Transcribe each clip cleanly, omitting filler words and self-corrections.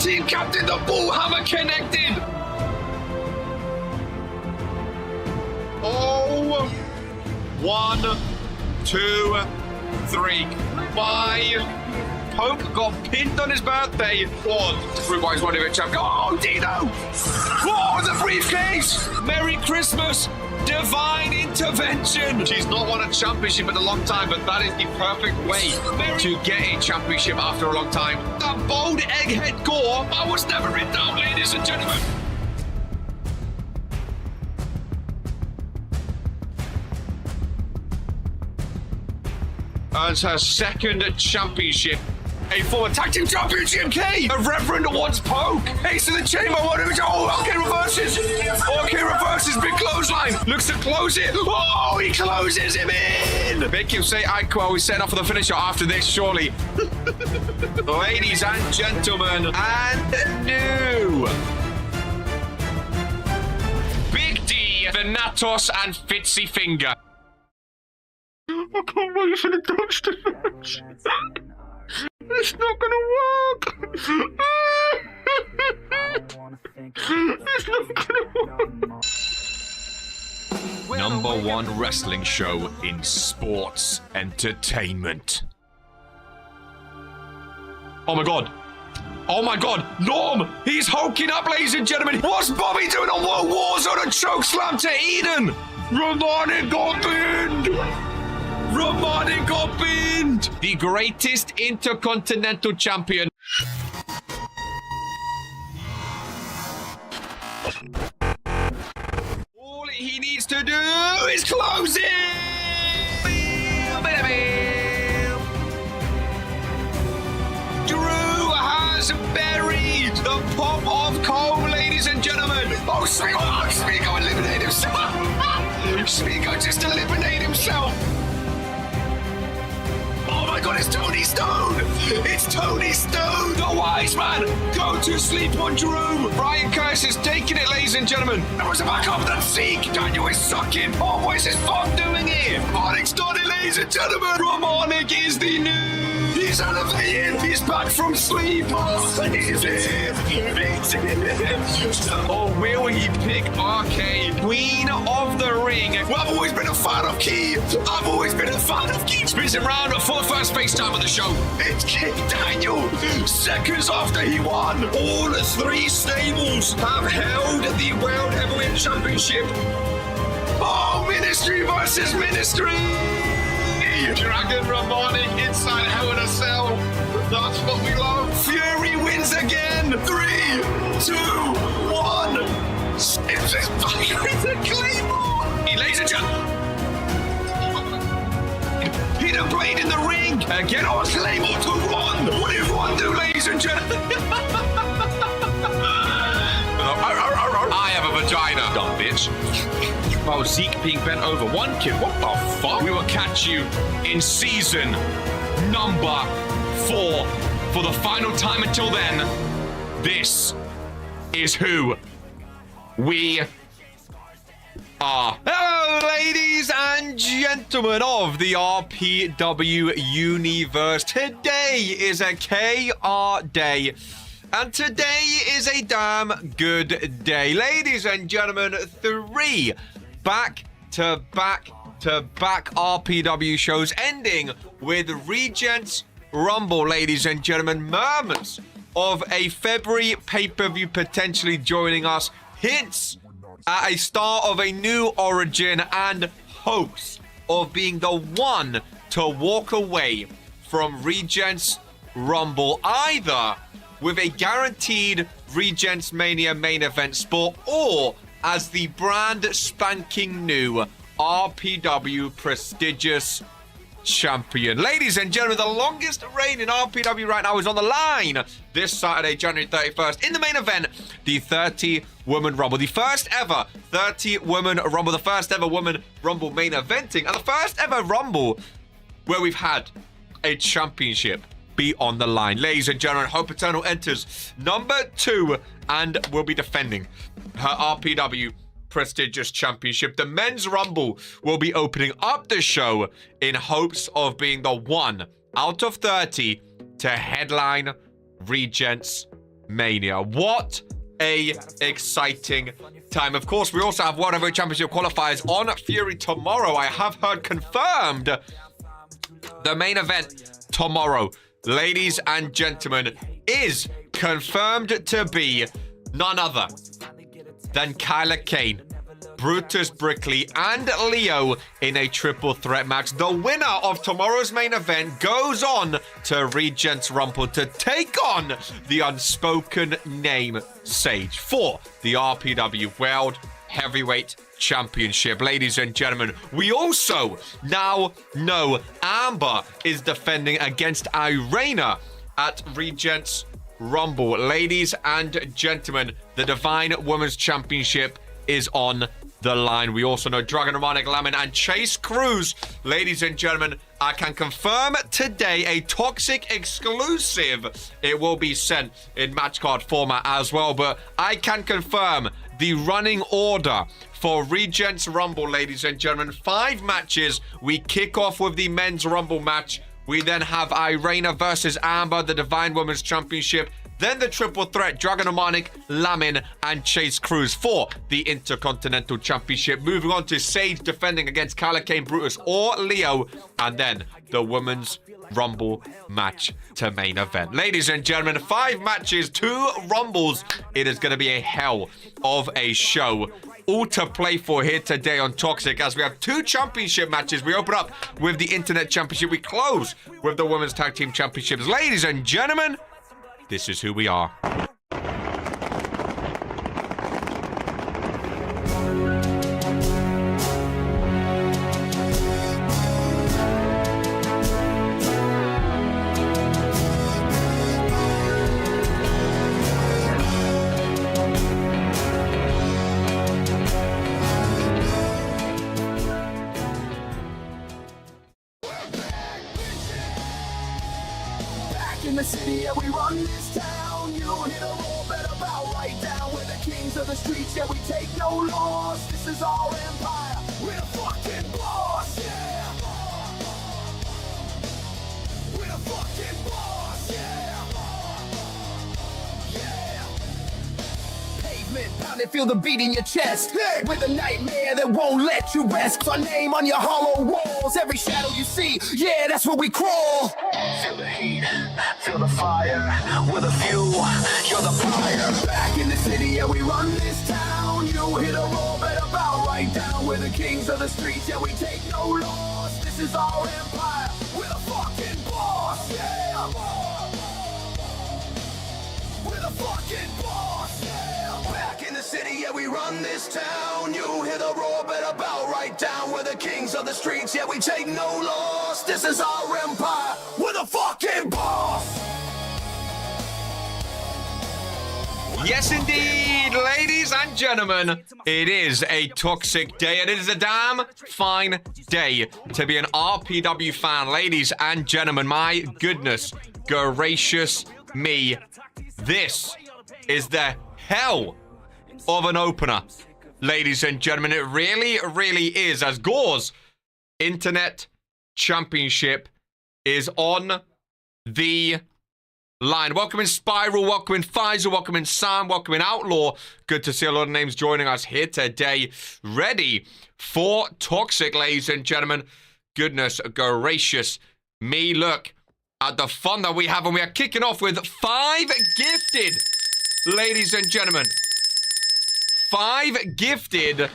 Team captain, the ball hammer connected. Oh, 1, 2, 3, 5. Pope got pinned on his birthday. One. Uruguay's one of it, champ. Oh, Dino! Oh, the briefcase! Merry Christmas! Divine intervention! She's not won a championship in a long time, but that is the perfect way to get a championship after a long time. That bold egghead gore, I was never in doubt, ladies and gentlemen. Earns her second championship. A former tag team championship key. A reverend once poke. Ace of the chamber. Okay, reverses. Okay, reverses. Big clothesline. Looks to close it. Oh, he closes him in. Make him say Ike. We set off for the finisher after this, surely. Ladies and gentlemen, and new. Big D, Venatos, and Fitzy Finger. I can't wait for the dumpster match. It's not gonna work. It's not gonna work. Number one wrestling show in sports entertainment. Oh my god. Oh my god. Norm! He's hulking up, ladies and gentlemen. What's Bobby doing on World Warzone? A choke slam to Eden. Romani got pinned. Romani got pinned! The greatest intercontinental champion. All he needs to do is close it! Drew has buried the pop of CAW, ladies and gentlemen. Oh, Smeagol eliminated himself. Smeagol just eliminated himself. Oh my god, it's Tony Stone! It's Tony Stone! The wise man! Go to sleep on Drew! Brian Curse is taking it, ladies and gentlemen! There was a back up that Zeke! Daniel is sucking! Oh, what is his fun doing here? Romanic's done it, ladies and gentlemen! Romanic is the new... He's elevated! He's back from sleep! Oh, he's here! Oh, will he pick RK? Queen of the Ring! Well, I've always been a fan of Key! I've always been a fan of Key! Spins him round for the first face time on the show. It's King Daniel. Seconds after he won, all three stables have held the World Heavyweight Championship. Oh, Ministry versus Ministry. Dragon Romani inside Hell in a Cell. That's what we love. Fury wins again. 3, 2, 1. It's a Claymore. Ladies and gentlemen. Hidden blade in the ring. Again on Claymore to Ron. What did Ron do, ladies and gentlemen? I have a vagina. Dumb bitch. Oh, Zeke being bent over. One kid. What the fuck? We will catch you in season number 4 for the final time. Until then, this is who we are. Hello, ladies and gentlemen of the RPW universe. Today is a KR day, and today is a damn good day. Ladies and gentlemen, 3 back-to-back RPW shows, ending with Regents Rumble, ladies and gentlemen. Murmurs of a February pay-per-view potentially joining us. Hints at a start of a new origin, and hopes of being the one to walk away from Regents Rumble, either with a guaranteed Regents Mania main event spot, or as the brand spanking new RPW prestigious champion. Ladies and gentlemen, the longest reign in RPW right now is on the line this Saturday, January 31st. In the main event, the 30-woman Rumble. The first ever 30-woman Rumble. The first ever woman Rumble main eventing. And the first ever Rumble where we've had a championship be on the line. Ladies and gentlemen, Hope Eternal enters number 2 and will be defending her RPW prestigious championship. The men's Rumble will be opening up the show in hopes of being the 1 out of 30 to headline Regents Mania. What a exciting time. Of course, we also have World Heavyweight Championship qualifiers on Fury tomorrow. I have heard confirmed the main event tomorrow, ladies and gentlemen, is confirmed to be none other than Kyla Kane, Brutus Brickley, and Leo in a triple threat match. The winner of tomorrow's main event goes on to Regents Rumble to take on the unspoken name Sage for the RPW World Heavyweight Championship. Ladies and gentlemen, we also now know Amber is defending against Irena at Regents Rumble. Ladies and gentlemen, the Divine Women's Championship is on the line. We also know Dragon Romanic Lamin and Chase Cruz. Ladies and gentlemen, I can confirm today a Toxic exclusive. It will be sent in match card format as well, but I can confirm the running order for Regents Rumble, ladies and gentlemen. 5 matches. We kick off with the Men's Rumble match. We then have Irena versus Amber, the Divine Women's Championship. Then the triple threat, Dragon Romanic, Lamin, and Chase Cruz for the Intercontinental Championship. Moving on to Sage defending against Kyla Kane, Brutus, or Leo. And then the Women's Rumble match to main event. Ladies and gentlemen, 5 matches, 2 Rumbles. It is going to be a hell of a show. All to play for here today on Toxic, as we have 2 championship matches. We open up with the Internet Championship. We close with the Women's Tag Team Championships. Ladies and gentlemen, this is who we are. In the city, yeah, we run this town. You hit a roll, better bow right down. We're the kings of the streets, yeah, we take no loss. This is our empire, we're the fucking boss, yeah. We're the fucking boss, yeah. Yeah. Pavement pounding, feel the beat in your chest. Yeah. With a nightmare that won't let you rest. Our name on your hollow walls, every shadow you see, yeah, that's where we crawl. Feel the heat, feel the fire. We're the fuel, you're the fire. Back in the city, yeah, we run this town. You hit a roll, better bow right down. We're the kings of the streets, yeah, we take no loss. This is our empire, we're the fucking boss, yeah. We're the fucking boss, yeah. Back in the city, yeah, we run this town. You hit a roar, better bow right down. We're the kings of the streets, yeah, we take no loss. This is our empire, we're the fucking boss. Yes, indeed, ladies and gentlemen, it is a Toxic day, and it is a damn fine day to be an RPW fan. Ladies and gentlemen, my goodness gracious me, this is the hell of an opener, ladies and gentlemen. It really, really is, as Gore's Internet Championship is on the line. Welcome in Spiral, welcome in Pfizer, welcome in Sam, welcome in Outlaw. Good to see a lot of names joining us here today. Ready for Toxic, ladies and gentlemen. Goodness gracious me, look at the fun that we have, and we are kicking off with 5 gifted, ladies and gentlemen. 5 gifted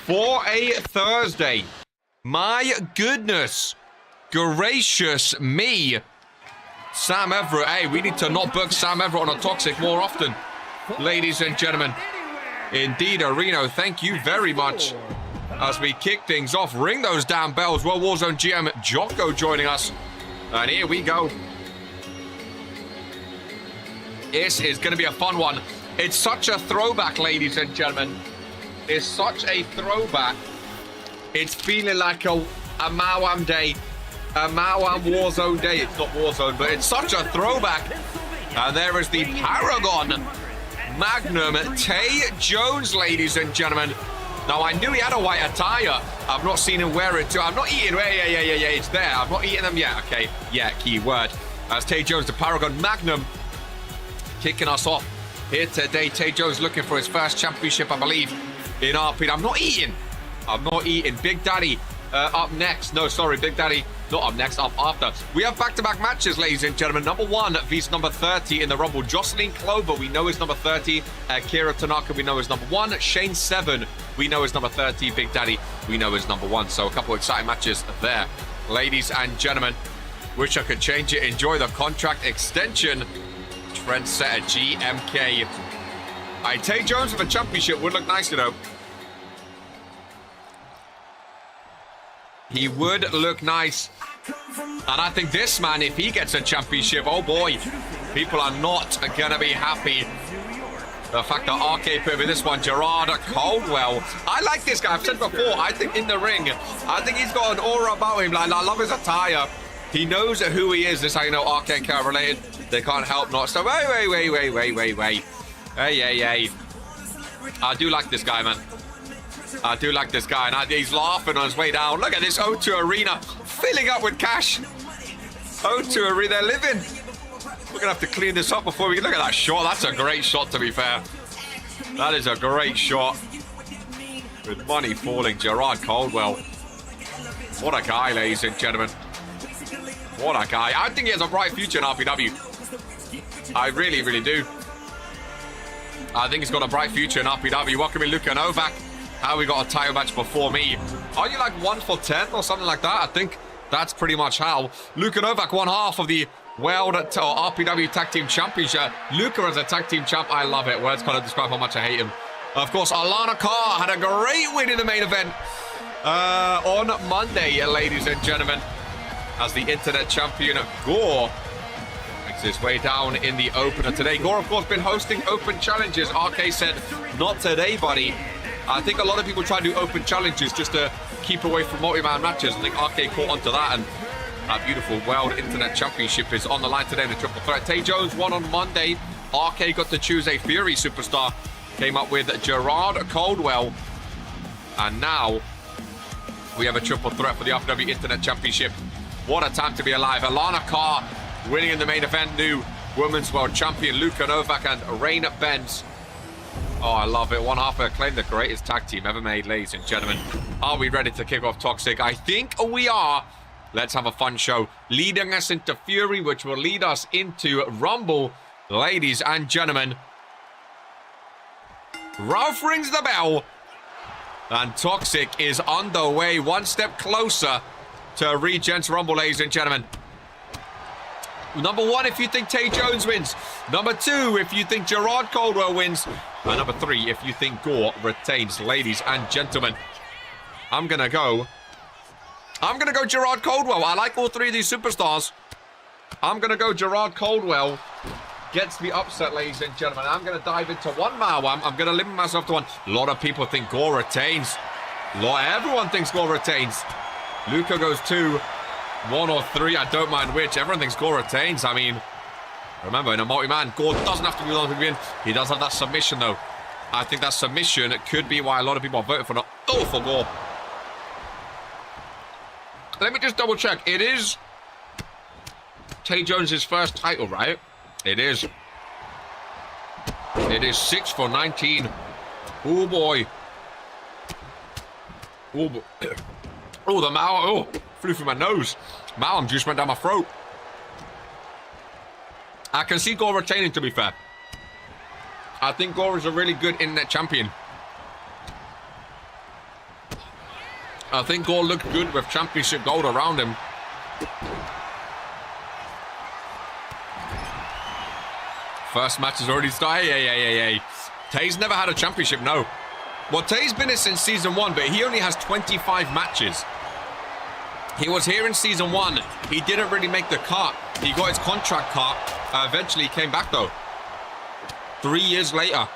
for a Thursday. My goodness gracious me. Sam Everett. Hey, we need to not book Sam Everett on a Toxic more often, ladies and gentlemen. Indeed, Reno, thank you very much. As we kick things off, ring those damn bells. Well, Warzone GM Jocko joining us. And here we go. This is going to be a fun one. It's such a throwback, ladies and gentlemen. It's such a throwback. It's feeling like a Mawam day. A Mawam Warzone day. It's not Warzone, but it's such a throwback. And there is the Paragon Magnum Tay Jones, ladies and gentlemen. Now, I knew he had a white attire. I've not seen him wear it too. I'm not eating. Yeah, it's there. I've not eaten them yet. Okay, yeah, keyword. As Tay Jones, the Paragon Magnum. kicking us off here today. Tay Jones looking for his first championship, I believe, in RP. I'm not eating. Big Daddy up next. No, sorry, Big Daddy not up next, up after. We have back-to-back matches, ladies and gentlemen. Number 1 vs number 30 in the Rumble. Jocelyn Clover, we know is number 30. Kira Tanaka, we know is number 1. Shane 7, we know is number 30. Big Daddy, we know is number 1. So a couple of exciting matches there, ladies and gentlemen. Wish I could change it. Enjoy the contract extension. Trendsetter GMK. Tay Jones with a championship would look nice, you know. He would look nice. And I think this man, if he gets a championship, oh boy, people are not going to be happy. The fact that RK put with this one, Gerard Caldwell. I like this guy. I've said before, I think in the ring, I think he's got an aura about him. Like, I love his attire. He knows who he is. This is how you know RK and Kara related. They can't help not. So, wait. Hey. I do like this guy, man. I do like this guy, and he's laughing on his way down. Look at this O2 Arena filling up with cash. O2 Arena, they're living. We're going to have to clean this up before we look at that shot. That's a great shot, to be fair. That is a great shot. With money falling, Gerard Caldwell. What a guy, ladies and gentlemen. What a guy. I think he has a bright future in RPW. I really, really do. I think he's got a bright future in RPW. Welcoming Luka Novak. How we got a title match before me. Are you like 1 for 10 or something like that? I think that's pretty much how. Luka Novak, 1/2 of the World RPW Tag Team Championship. Luka as a Tag Team Champ, I love it. Words can't describe how much I hate him. Of course, Alana Carr had a great win in the main event on Monday, ladies and gentlemen, as the Internet Champion Gore makes his way down in the opener today. Gore, of course, been hosting open challenges. RK said, not today, buddy. I think a lot of people try to do open challenges just to keep away from multi-man matches. I think RK caught onto that, and that beautiful World Internet Championship is on the line today in the triple threat. Tay Jones won on Monday. RK got to choose a Fury superstar. Came up with Gerard Caldwell. And now we have a triple threat for the RPW Internet Championship. What a time to be alive. Alana Carr winning in the main event. New Women's World Champion Luka Novak and Rain Benz. Oh, I love it. 1/2 Acclaim, the greatest tag team ever made, ladies and gentlemen. Are we ready to kick off Toxic? I think we are. Let's have a fun show. Leading us into Fury, which will lead us into Rumble, ladies and gentlemen. Ralph rings the bell. And Toxic is underway. One step closer to Regents Rumble, ladies and gentlemen. Number 1, if you think Tay Jones wins. Number 2, if you think Gerard Caldwell wins. And number 3, if you think Gore retains. Ladies and gentlemen, I'm going to go Gerard Caldwell. I like all 3 of these superstars. I'm going to go Gerard Caldwell. Gets the upset, ladies and gentlemen. I'm going to dive into one Mao. I'm going to limit myself to one. A lot of people think Gore retains. Everyone thinks Gore retains. Luka goes 2. 1 or 3, I don't mind which. Everyone thinks Gore retains. I mean, remember, in a multi-man, Gore doesn't have to be the one to win. He does have that submission, though. I think that submission could be why a lot of people are voting for for Gore. Let me just double check. It is Tay Jones' first title, right? It is. It is 6 for 19. Oh, boy. Oh, boy. Oh, the Mao. Oh, flew through my nose. Malum juice went down my throat. I can see Gore retaining, to be fair. I think Gore is a really good internet champion. I think Gore looked good with championship gold around him. First match has already started. Hey. Tay's never had a championship, no. Well, Tay's been here since season 1, but he only has 25 matches. He was here in season 1. He didn't really make the cut. He got his contract cut. Eventually, he came back, though. 3 years later.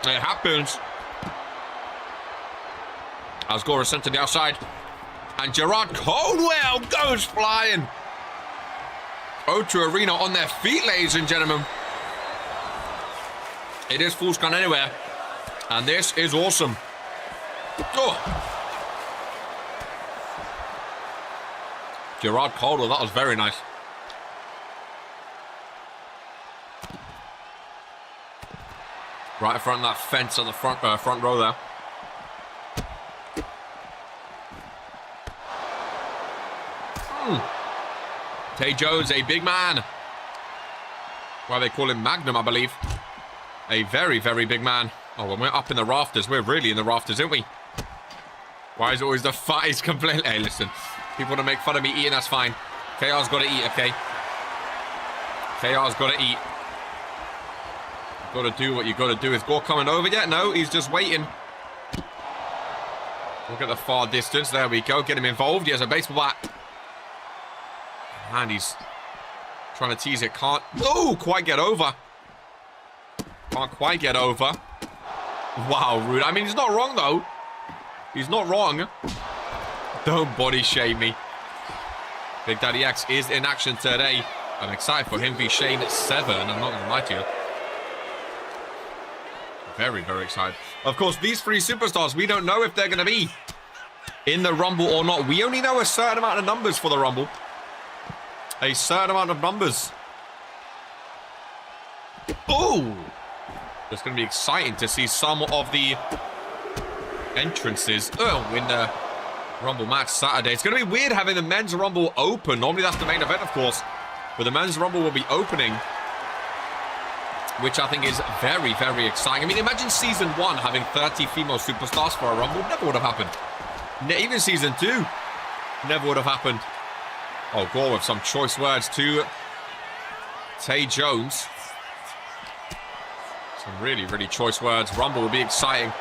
It happens. As Gore is sent to the outside. And Gerard Caldwell goes flying. O2 Arena on their feet, ladies and gentlemen. It is Fool's Gone Anywhere. And this is awesome. Oh. Gerard Caldwell, that was very nice. Right in front of that fence on the front row there. Tay Jones, a big man. Why they call him Magnum, I believe. A very, very big man. Oh, when we're up in the rafters, we're really in the rafters, aren't we? Why is it always the fattest complaint? Hey, listen. People want to make fun of me eating, that's fine. KR's got to eat, okay? KR's got to eat. Got to do what you got to do. Is Gore coming over yet? No, he's just waiting. Look at the far distance. There we go. Get him involved. He has a baseball bat. And he's trying to tease it. Can't. Oh, quite get over. Can't quite get over. Wow, rude. I mean, he's not wrong, though. He's not wrong. Don't body shame me. Big Daddy X is in action today. I'm excited for him v Shane 7. I'm not going to lie to you. Very, very excited. Of course, these three superstars, we don't know if they're going to be in the Rumble or not. We only know a certain amount of numbers for the Rumble. A certain amount of numbers. Oh! It's going to be exciting to see some of the entrances in the Rumble match Saturday. It's going to be weird having the Men's Rumble open. Normally that's the main event, of course. But the Men's Rumble will be opening, which I think is very, very exciting. I mean, imagine Season 1 having 30 female superstars for a Rumble. Never would have happened. Even Season 2, never would have happened. Oh, Gore with some choice words to Tay Jones. Some really, really choice words. Rumble will be exciting.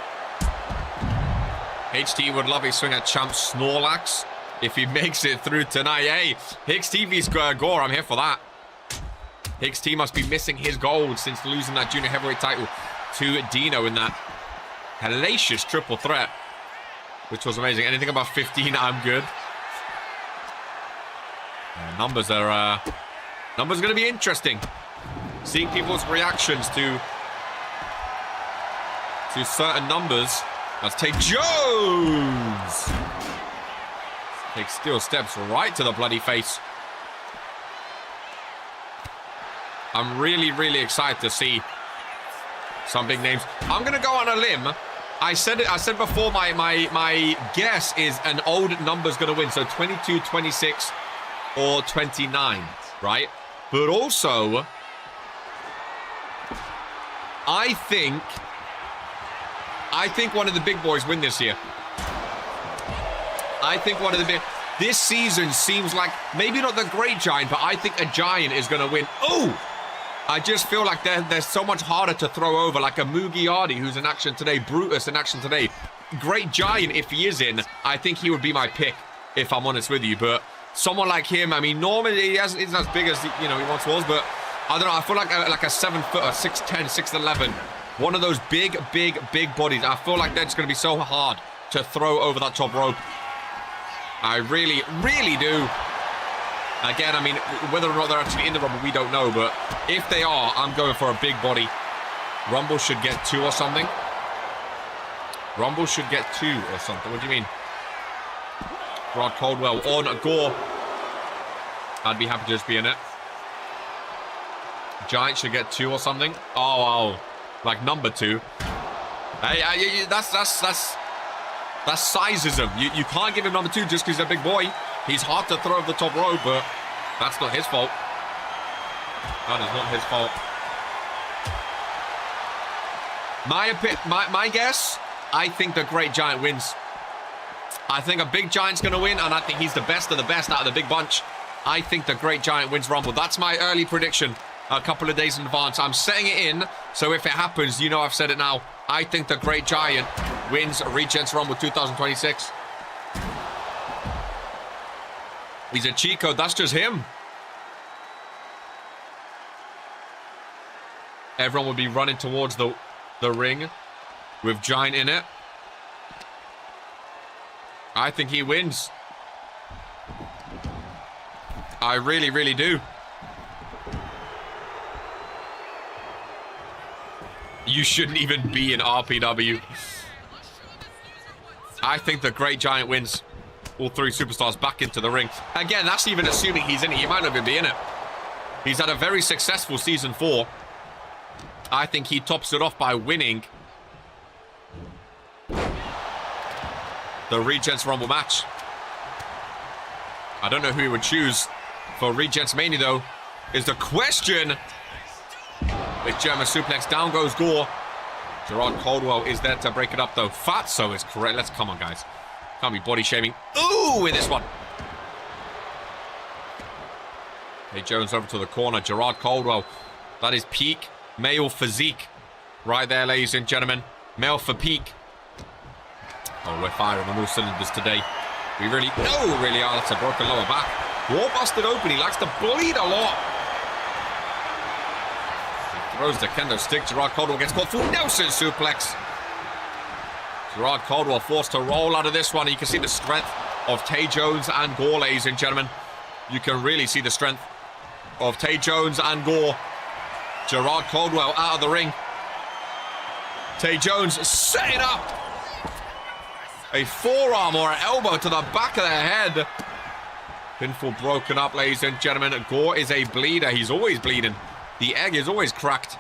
HT would love a swing at Champ Snorlax if he makes it through tonight. Hey, Hicks TV's Gore. I'm here for that. Hicks T must be missing his gold since losing that junior heavyweight title to Dino in that hellacious triple threat, which was amazing. Anything above 15, I'm good. Numbers are going to be interesting. Seeing people's reactions to certain numbers. Let's take Jones. Takes steel steps right to the bloody face. I'm really, really excited to see some big names. I'm going to go on a limb. I said before, my guess is an old number's going to win. So 22, 26, or 29, right? But also, I think one of the big boys win this year. I think one of the big... This season seems like, maybe not the Great Giant, but I think a Giant is going to win. Oh! I just feel like they're so much harder to throw over, like a Mugiardi, who's in action today, Brutus in action today. Great Giant, if he is in, I think he would be my pick, if I'm honest with you. But someone like him, I mean, normally he isn't as big as, he once was, but I don't know, I feel like a 7 foot, 6'10", 6'11", one of those big bodies. I feel like they're just going to be so hard to throw over that top rope. I really, really do. Again, I mean, whether or not they're actually in the Rumble, we don't know. But if they are, I'm going for a big body. Rumble should get 2 or something. Rumble should get 2 or something. What do you mean? Rod Caldwell on Gore. I'd be happy to just be in it. Giant should get 2 or something. Oh, like number 2. Hey, that's sizeism. You can't give him number 2 just because he's a big boy. He's hard to throw over the top rope, but that's not his fault. That is not his fault. My guess, I think the Great Giant wins. I think a big Giant's going to win, and I think he's the best of the best out of the big bunch. I think the Great Giant wins Rumble. That's my early prediction a couple of days in advance. I'm setting it in, so if it happens, I've said it now. I think the Great Giant wins Regents Rumble 2026. He's a cheat code. That's just him. Everyone will be running towards the ring with Giant in it. I think he wins. I really, really do. You shouldn't even be in RPW. I think the Great Giant wins. All 3 superstars back into the ring. Again, that's even assuming he's in it. He might not even be in it. He's had a very successful Season 4. I think he tops it off by winning the Regents Rumble match. I don't know who he would choose for Regents Mania, though, is the question. With German suplex, down goes Gore. Gerard Caldwell is there to break it up, though. Fatso is correct. Let's come on, guys. Can't be body shaming. Ooh, in this one. Hey, Jones over to the corner. Gerard Caldwell. That is peak male physique. Right there, ladies and gentlemen. Male for peak. Oh, we're firing on all cylinders today. We really are. That's a broken lower back. War busted open. He likes to bleed a lot. He throws the kendo stick. Gerard Caldwell gets caught full Nelson suplex. Gerard Caldwell forced to roll out of this one. You can see the strength of Tay Jones and Gore, ladies and gentlemen. You can really see the strength of Tay Jones and Gore. Gerard Caldwell out of the ring. Tay Jones setting up a forearm or an elbow to the back of the head. Pinfall broken up, ladies and gentlemen. Gore is a bleeder. He's always bleeding. The egg is always cracked.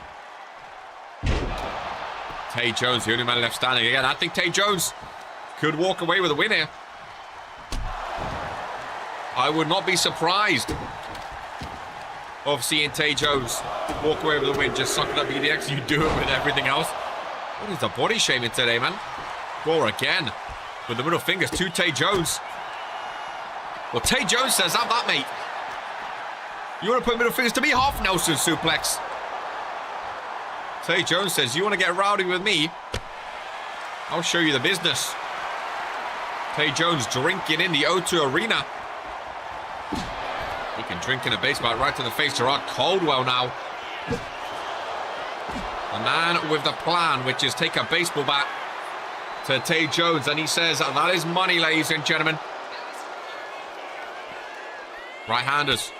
Tay Jones, the only man left standing again. I think Tay Jones could walk away with a win here. I would not be surprised of seeing Tay Jones walk away with a win. Just sucking up EDX. You do it with everything else. What is the body shaming today, man? Gore again with the middle fingers to Tay Jones. Well, Tay Jones says, have that, mate. You want to put middle fingers to me? Half Nelson suplex. Tay Jones says, you want to get rowdy with me? I'll show you the business. Tay Jones drinking in the O2 Arena. He can drink in a baseball right to the face. Gerard Caldwell now. The man with the plan, which is take a baseball bat to Tay Jones. And he says, that is money, ladies and gentlemen. Right-handers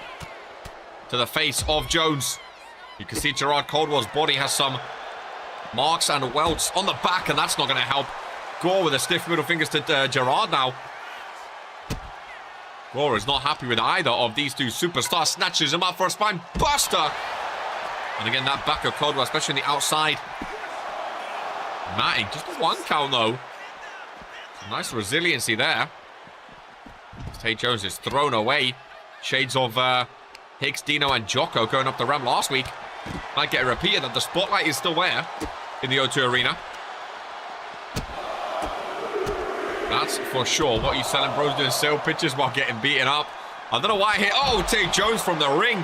to the face of Jones. You can see Gerard Caldwell's body has some marks and welts on the back, and that's not going to help. Gore with a stiff middle fingers to Gerard now. Gore is not happy with either of these two superstars. Snatches him up for a spine buster. And again, that back of Caldwell, especially on the outside. Matting, just a 1 count though. Some nice resiliency there. Tay Jones is thrown away. Shades of Hicks, Dino, and Jocko going up the ramp last week. Might get a repeat that the spotlight is still there in the O2 Arena. That's for sure. What are you selling, bros? Doing sale pitches while getting beaten up. I don't know why he... Oh, Tay Jones from the ring.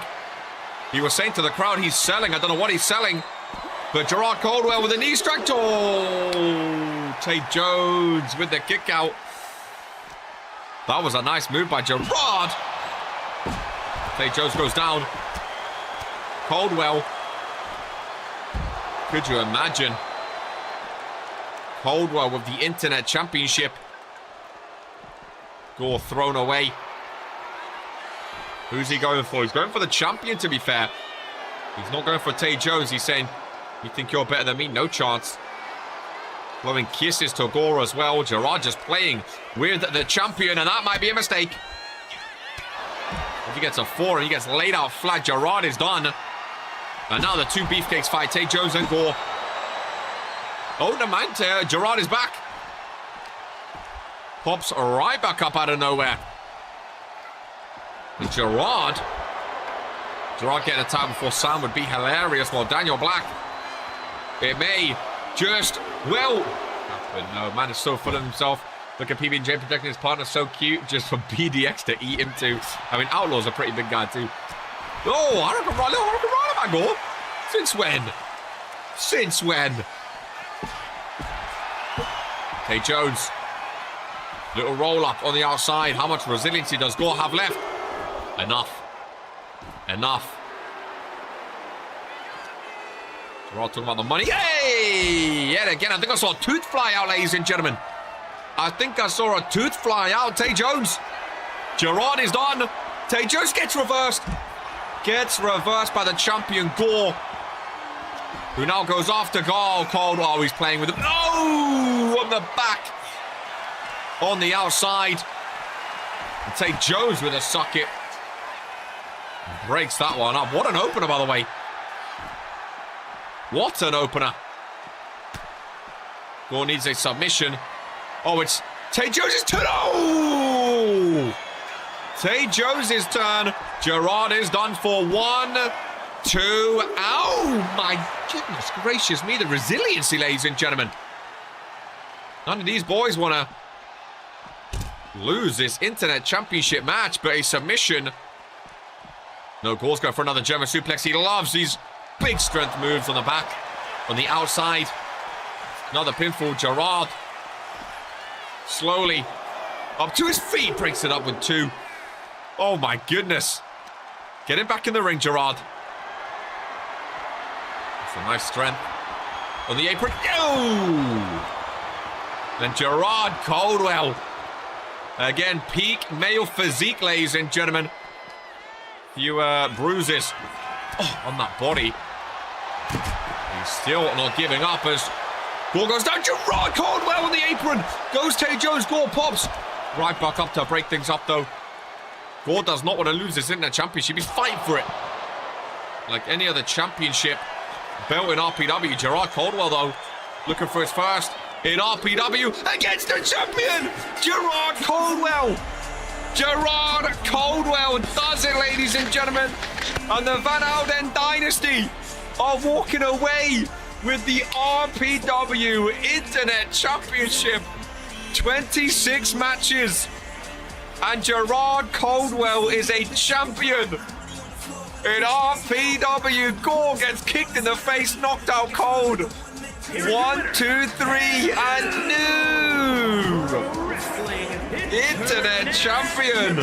He was saying to the crowd he's selling. I don't know what he's selling. But Gerard Caldwell with a knee strike. Oh, Tay Jones with the kick out. That was a nice move by Gerard. Tay Jones goes down. Caldwell. Could you imagine? Caldwell with the Internet Championship. Gore thrown away. Who's he going for? He's going for the champion, to be fair. He's not going for Tay Jones. He's saying, you think you're better than me? No chance. Blowing kisses to Gore as well. Gerard just playing with the champion, and that might be a mistake. If he gets a 4 and he gets laid out flat, Gerard is done. And now the two beefcakes fight, Tay Jones and Gore. Oh, the man, Gerard is back. Pops right back up out of nowhere. And Gerard getting a time before Sam would be hilarious. Well, Daniel Black, it may just, well, happen. No, man is so full of himself. Look at PB&J protecting his partner, so cute, just for BDX to eat him too. I mean, Outlaw's a pretty big guy too. Oh, Hurricane Gore. Since when? Since when? Tay Jones. Little roll up on the outside. How much resiliency does Gore have left? Enough. Enough. We're all talking about the money. Hey! Yet again, I think I saw a tooth fly out, ladies and gentlemen. I think I saw a tooth fly out. Tay Jones. Gerard is done. Tay Jones gets reversed. Gets reversed by the champion Gore, who now goes after Caldwell. Oh, he's playing with him. Oh, on the back. On the outside. And Tay Jones with a socket. Breaks that one up. What an opener, by the way. What an opener. Gore needs a submission. Oh, it's Tay Jones' turn. Oh! Tay Jones' turn. Gerard is done for 1, 2. Oh, my goodness gracious me. The resiliency, ladies and gentlemen. None of these boys want to lose this Internet Championship match, but a submission. No, Gore's going for another German suplex. He loves these big strength moves on the back, on the outside. Another pinfall. Gerard slowly up to his feet, breaks it up with 2. Oh my goodness. Get him back in the ring, Gerard. That's a nice strength on the apron. Oh! Then Gerard Caldwell. Again, peak male physique, ladies and gentlemen. Few bruises on that body. He's still not giving up as Gore goes down. Gerard Caldwell on the apron. Goes Tay Jones. Gore pops. Right back up to break things up, though. Gore does not want to lose this Internet Championship. He's fighting for it. Like any other championship belt in RPW. Gerard Caldwell, though, looking for his first in RPW against the champion, Gerard Caldwell. Gerard Caldwell does it, ladies and gentlemen. And the Van Alden dynasty are walking away with the RPW Internet Championship. 26 matches. And Gerard Caldwell is a champion in RPW. Gore gets kicked in the face, knocked out cold. 1, 2, 3, and new Internet Champion.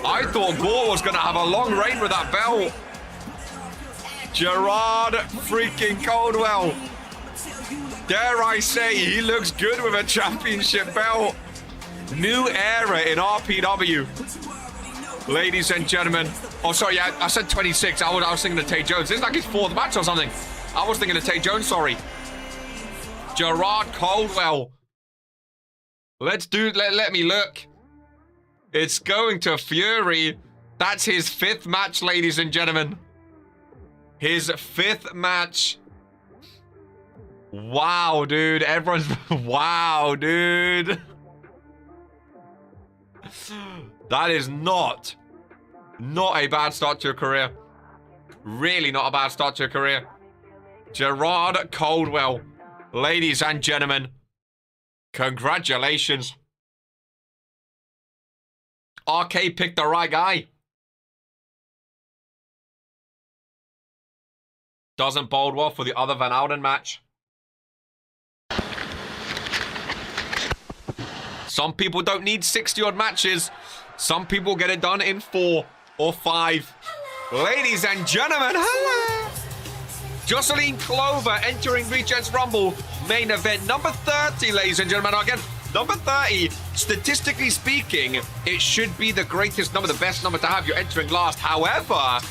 I thought Gore was going to have a long reign with that belt. Gerard freaking Caldwell. Dare I say, he looks good with a championship belt. New era in RPW. Ladies and gentlemen. Oh, sorry, yeah, I said 26. I was thinking of Tay Jones. This is like his 4th match or something. I was thinking of Tay Jones, sorry. Gerard Caldwell. Let me look. It's going to Fury. That's his 5th match, ladies and gentlemen. His 5th match. Wow, dude. Everyone's... Wow, dude. That is not a bad start to your career. Really not a bad start to your career. Gerard Caldwell. Ladies and gentlemen, congratulations. RK picked the right guy. Doesn't bode well for the other Van Alden match. Some people don't need 60-odd matches. Some people get it done in 4 or 5. Ladies and gentlemen, hello. Jocelyn Clover entering Regents Rumble main event number 30, ladies and gentlemen. Again, number 30, statistically speaking, it should be the greatest number, the best number to have. You're entering last. However,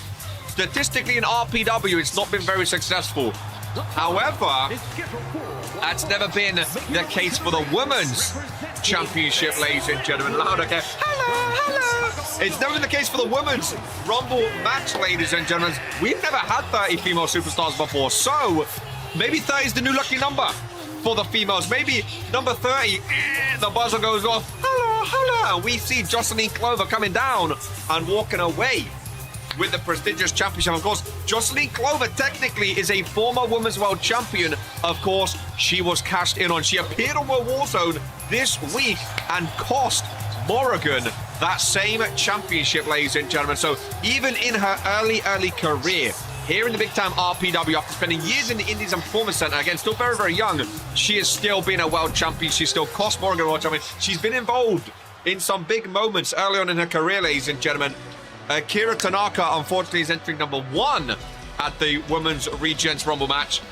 statistically in RPW, it's not been very successful. However, that's never been the case for the women's championship, ladies and gentlemen. Loud, okay. Hello, hello. It's never been the case for the women's Rumble match, ladies and gentlemen. We've never had 30 female superstars before, so maybe 30 is the new lucky number for the females. Maybe number 30, the buzzer goes off. Hello, hello. And we see Jocelyn Clover coming down and walking away with the prestigious championship. Of course, Jocelyn Clover technically is a former Women's World Champion. Of course, she was cashed in on. She appeared on World Warzone this week and cost Morrigan that same championship, ladies and gentlemen. So even in her early career, here in the big-time RPW, after spending years in the Indies and Performance Center, again, still very, very young, she has still been a world champion. She still cost Morrigan a world champion. She's been involved in some big moments early on in her career, ladies and gentlemen. Akira Tanaka, unfortunately, is entering number 1 at the Women's Regents Rumble match.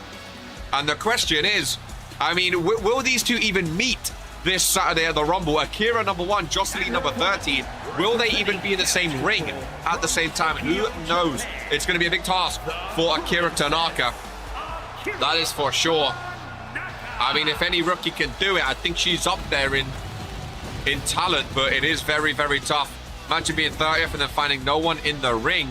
And the question is, I mean, will these two even meet this Saturday at the Rumble? Akira number 1, Jocelyn number 30. Will they even be in the same ring at the same time? Who knows? It's going to be a big task for Akira Tanaka. That is for sure. I mean, if any rookie can do it, I think she's up there in talent, but it is very, very tough. Imagine being 30th and then finding no one in the ring.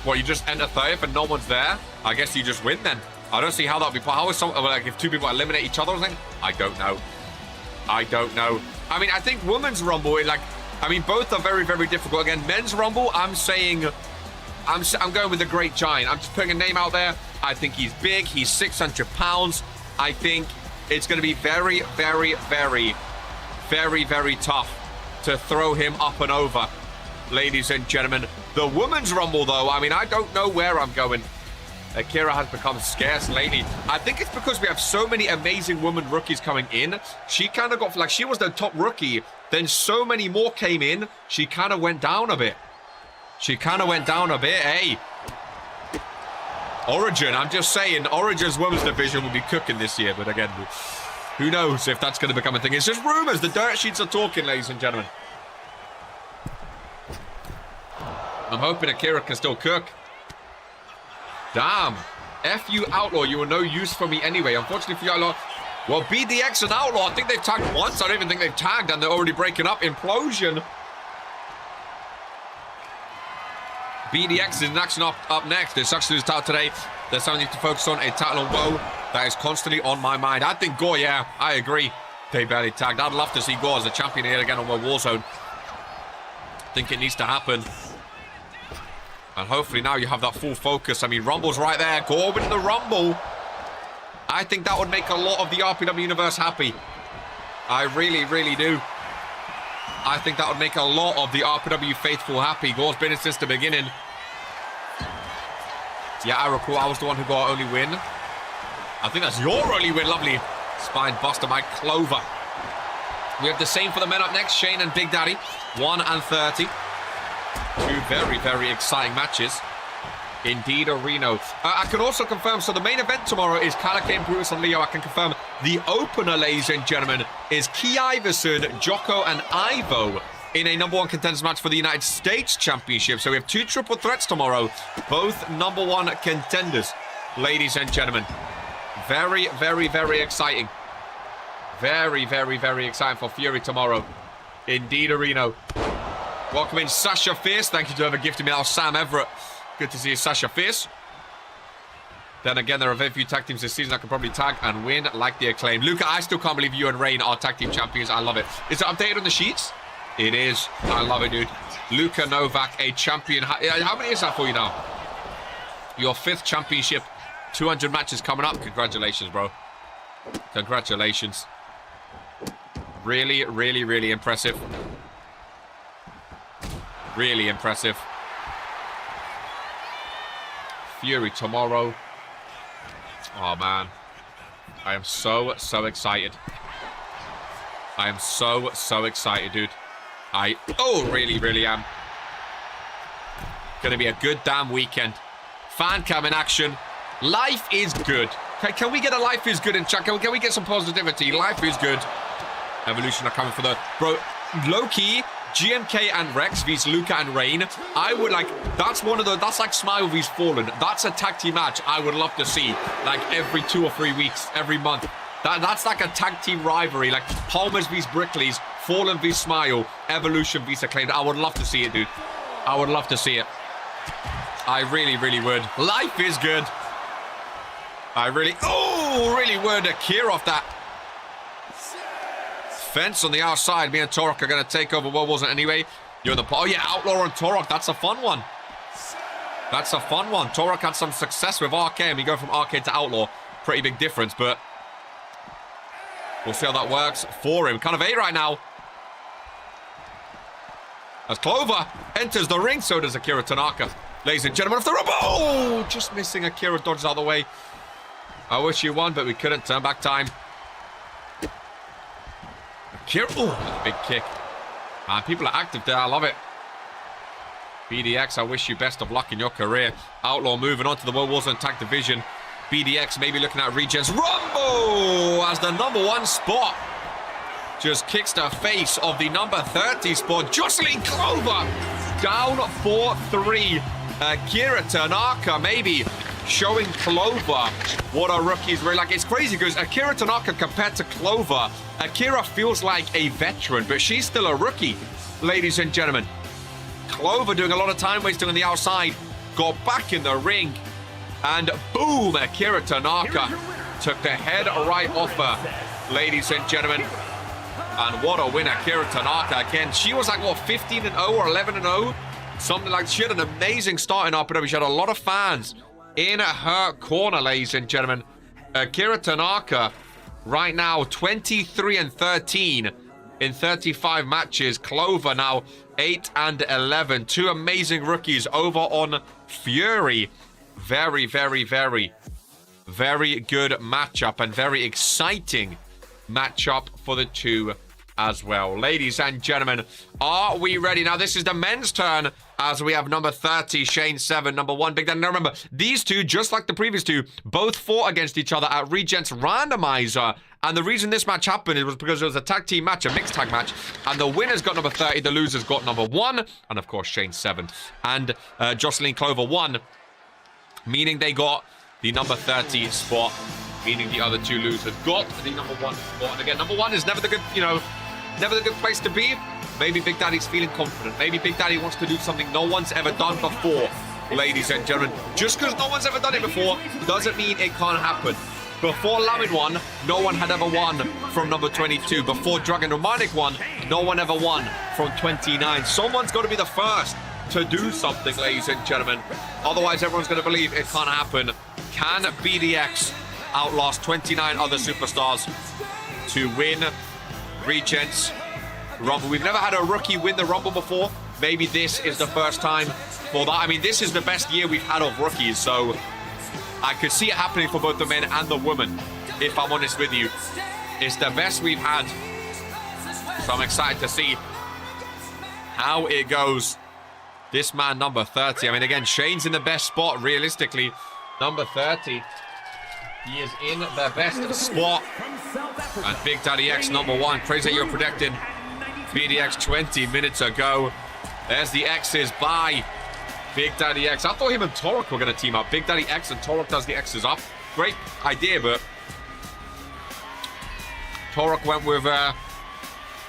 Well, you just enter 30th and no one's there? I guess you just win then. I don't see how that would be. How is some, like, if two people eliminate each other or something? I don't know. I don't know. I mean, I think Women's Rumble, like, I mean, both are very, very difficult. Again, Men's Rumble, I'm saying, I'm going with the Great Giant. I'm just putting a name out there. I think he's big. He's 600 pounds. I think it's going to be very, very, very, very, very tough to throw him up and over, ladies and gentlemen. The Women's Rumble, though, I mean, I don't know where I'm going. Akira has become scarce lately. I think it's because we have so many amazing women rookies coming in. She kind of got, like, she was the top rookie. Then so many more came in. She kind of went down a bit. She kind of went down a bit. Hey. Origin, I'm just saying, Origin's women's division will be cooking this year. But again, who knows if that's going to become a thing. It's just rumors. The dirt sheets are talking, ladies and gentlemen. I'm hoping Akira can still cook. Damn. F you, Outlaw. You were no use for me anyway. Unfortunately for you, Outlaw. Well, BDX and Outlaw, I think they've tagged once. I don't even think they've tagged, and they're already breaking up. Implosion. BDX is actually up next. It's actually his title today. There's something to focus on. A title on Woe that is constantly on my mind. I think Gore, yeah, I agree. They barely tagged. I'd love to see Gore as a champion here again on World Warzone. I think it needs to happen. And hopefully now you have that full focus. I mean, Rumble's right there. Gore with the Rumble. I think that would make a lot of the RPW universe happy. I really, really do. I think that would make a lot of the RPW faithful happy. Gore's been in since the beginning. Yeah, I recall I was the one who got our only win. I think that's your only win. Lovely. Spine buster by Clover. We have the same for the men up next. Shane and Big Daddy. 1 and 30. Two very, very exciting matches. Indeed, Reno. I can also confirm, so the main event tomorrow is Calican, Bruce, and Leo. I can confirm the opener, ladies and gentlemen, is Key Iverson, Jocko, and Ivo in a #1 contenders match for the United States Championship. So we have two triple threats tomorrow, both #1 contenders, ladies and gentlemen. Very, very, very exciting. Very, very, very exciting for Fury tomorrow. Indeed, Reno. Welcome in, Sasha Fierce. Thank you to whoever gifted me. That was Sam Everett. Good to see you, Sasha Fierce. Then again, there are very few tag teams this season I can probably tag and win, like the Acclaim. Luca, I still can't believe you and Rain are tag team champions. I love it. Is it updated on the sheets? It is. I love it, dude. Luca Novak, a champion. How many is that for you now? Your 5th championship. 200 matches coming up. Congratulations, bro. Congratulations. Really, really, really impressive. Really impressive. Fury tomorrow. Oh, man. I am so, so excited. I am so, so excited, dude. Really, really am. Gonna be a good damn weekend. Fan cam in action. Life is good. Can we get a life is good in chat? Can we get some positivity? Life is good. Evolution are coming for the... Bro, low-key... GMK and Rex vs Luca and Rain. I would like, that's one of the, that's like Smile vs Fallen. That's a tag team match I would love to see, like every 2 or 3 weeks, every month. That's like a tag team rivalry, like Palmer's vs Brickleys, Fallen vs Smile, Evolution vs Acclaimed. I would love to see it, dude. I would love to see it. I really, really would. Life is good. I really, really would. Akira off that fence on the outside. Me and Torok are going to take over. What wasn't anyway? You're in the... Oh, yeah, Outlaw and Torok. That's a fun one. That's a fun one. Torok had some success with Arcade. We go from Arcade to Outlaw. Pretty big difference, but we'll see how that works for him. Kind of A right now. As Clover enters the ring, so does Akira Tanaka. Ladies and gentlemen, off the rubber. Oh, just missing. Akira dodges out of the way. I wish you won, but we couldn't. Turn back time. Oh, that's a big kick. People are active there. I love it. BDX, I wish you best of luck in your career. Outlaw moving on to the World Warzone Tag Division. BDX maybe looking at Regents. Rumble as the #1 spot. Just kicks the face of the number 30 spot. Jocelyn Clover down 4-3. Akira Tanaka maybe showing Clover what a rookie's really like. It's crazy because Akira Tanaka compared to Clover, Akira feels like a veteran, but she's still a rookie, ladies and gentlemen. Clover doing a lot of time wasting on the outside. got back in the ring. And boom, Akira Tanaka took the head right off her, ladies and gentlemen. And what a win, Akira Tanaka. Again, she was like, what, 15-0 or 11-0? Something like, she had an amazing start in RPW. She had a lot of fans in her corner, ladies and gentlemen. Akira Tanaka, right now, 23-13 in 35 matches. Clover now 8-11. Two amazing rookies over on Fury. Very, very, very, very good matchup and very exciting matchup for the two as well. Ladies and gentlemen, are we ready? Now, this is the men's turn as we have number 30, Shane 7, number 1, Big Dan. Now, remember, these two, just like the previous two, both fought against each other at Regents Randomizer. And the reason this match happened was because it was a tag team match, a mixed tag match. And the winners got number 30, the losers got number 1. And, of course, Shane 7 and Jocelyn Clover 1. Meaning they got the number 30 spot. Meaning the other two losers got the number 1 spot. And again, number 1 is never the good, never the good place to be. Maybe Big Daddy's feeling confident. Maybe Big Daddy wants to do something no one's ever done before, ladies and gentlemen. Just because no one's ever done it before doesn't mean it can't happen. Before Lamin won, no one had ever won from number 22. Before Dragon Romanik won, no one ever won from 29. Someone's got to be the first to do something, ladies and gentlemen. Otherwise, everyone's going to believe it can't happen. Can BDX outlast 29 other superstars to win Regents Rumble? We've never had a rookie win the Rumble before. Maybe this is the first time for that. I mean, this is the best year we've had of rookies, so I could see it happening for both the men and the women, if I'm honest with you. It's the best we've had, so I'm excited to see how it goes. This man, number 30. I mean, again, Shane's in the best spot, realistically. Number 30. He is in the best spot. And Big Daddy X, number 1. Crazy you're predicting BDX 20 minutes ago. There's the X's by Big Daddy X. I thought him and Torok were going to team up. Big Daddy X and Torok does the X's up. Great idea, but Torok went with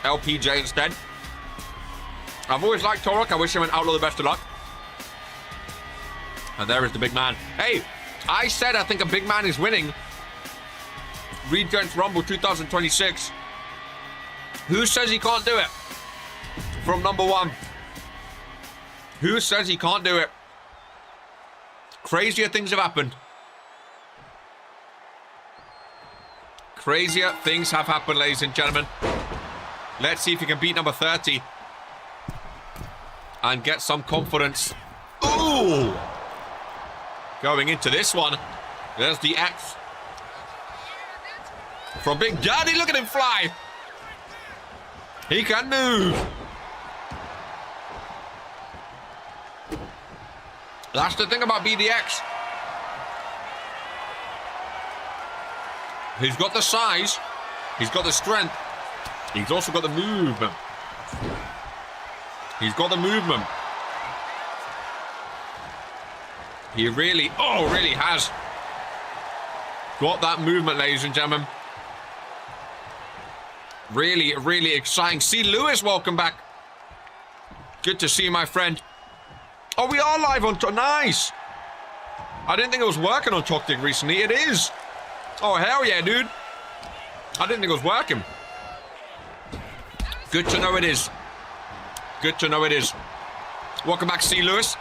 LPJ instead. I've always liked Torok. I wish him and Outlaw the best of luck. And there is the big man. Hey, I said I think a big man is winning Regents Rumble 2026. Who says he can't do it? From number 1. Who says he can't do it? Crazier things have happened. Crazier things have happened, ladies and gentlemen. Let's see if he can beat number 30. And get some confidence. Ooh! Going into this one. There's the X. From Big Daddy. Look at him fly. He can move. That's the thing about BDX. He's got the size. He's got the strength. He's also got the movement. He's got the movement. He really, really has got that movement, ladies and gentlemen. Really, really exciting. See Lewis, welcome back. Good to see you, my friend. Oh, we are live on... Nice. I didn't think it was working on Toctic recently. It is. Oh, hell yeah, dude. I didn't think it was working. Good to know it is. Good to know it is. Welcome back, C. Lewis.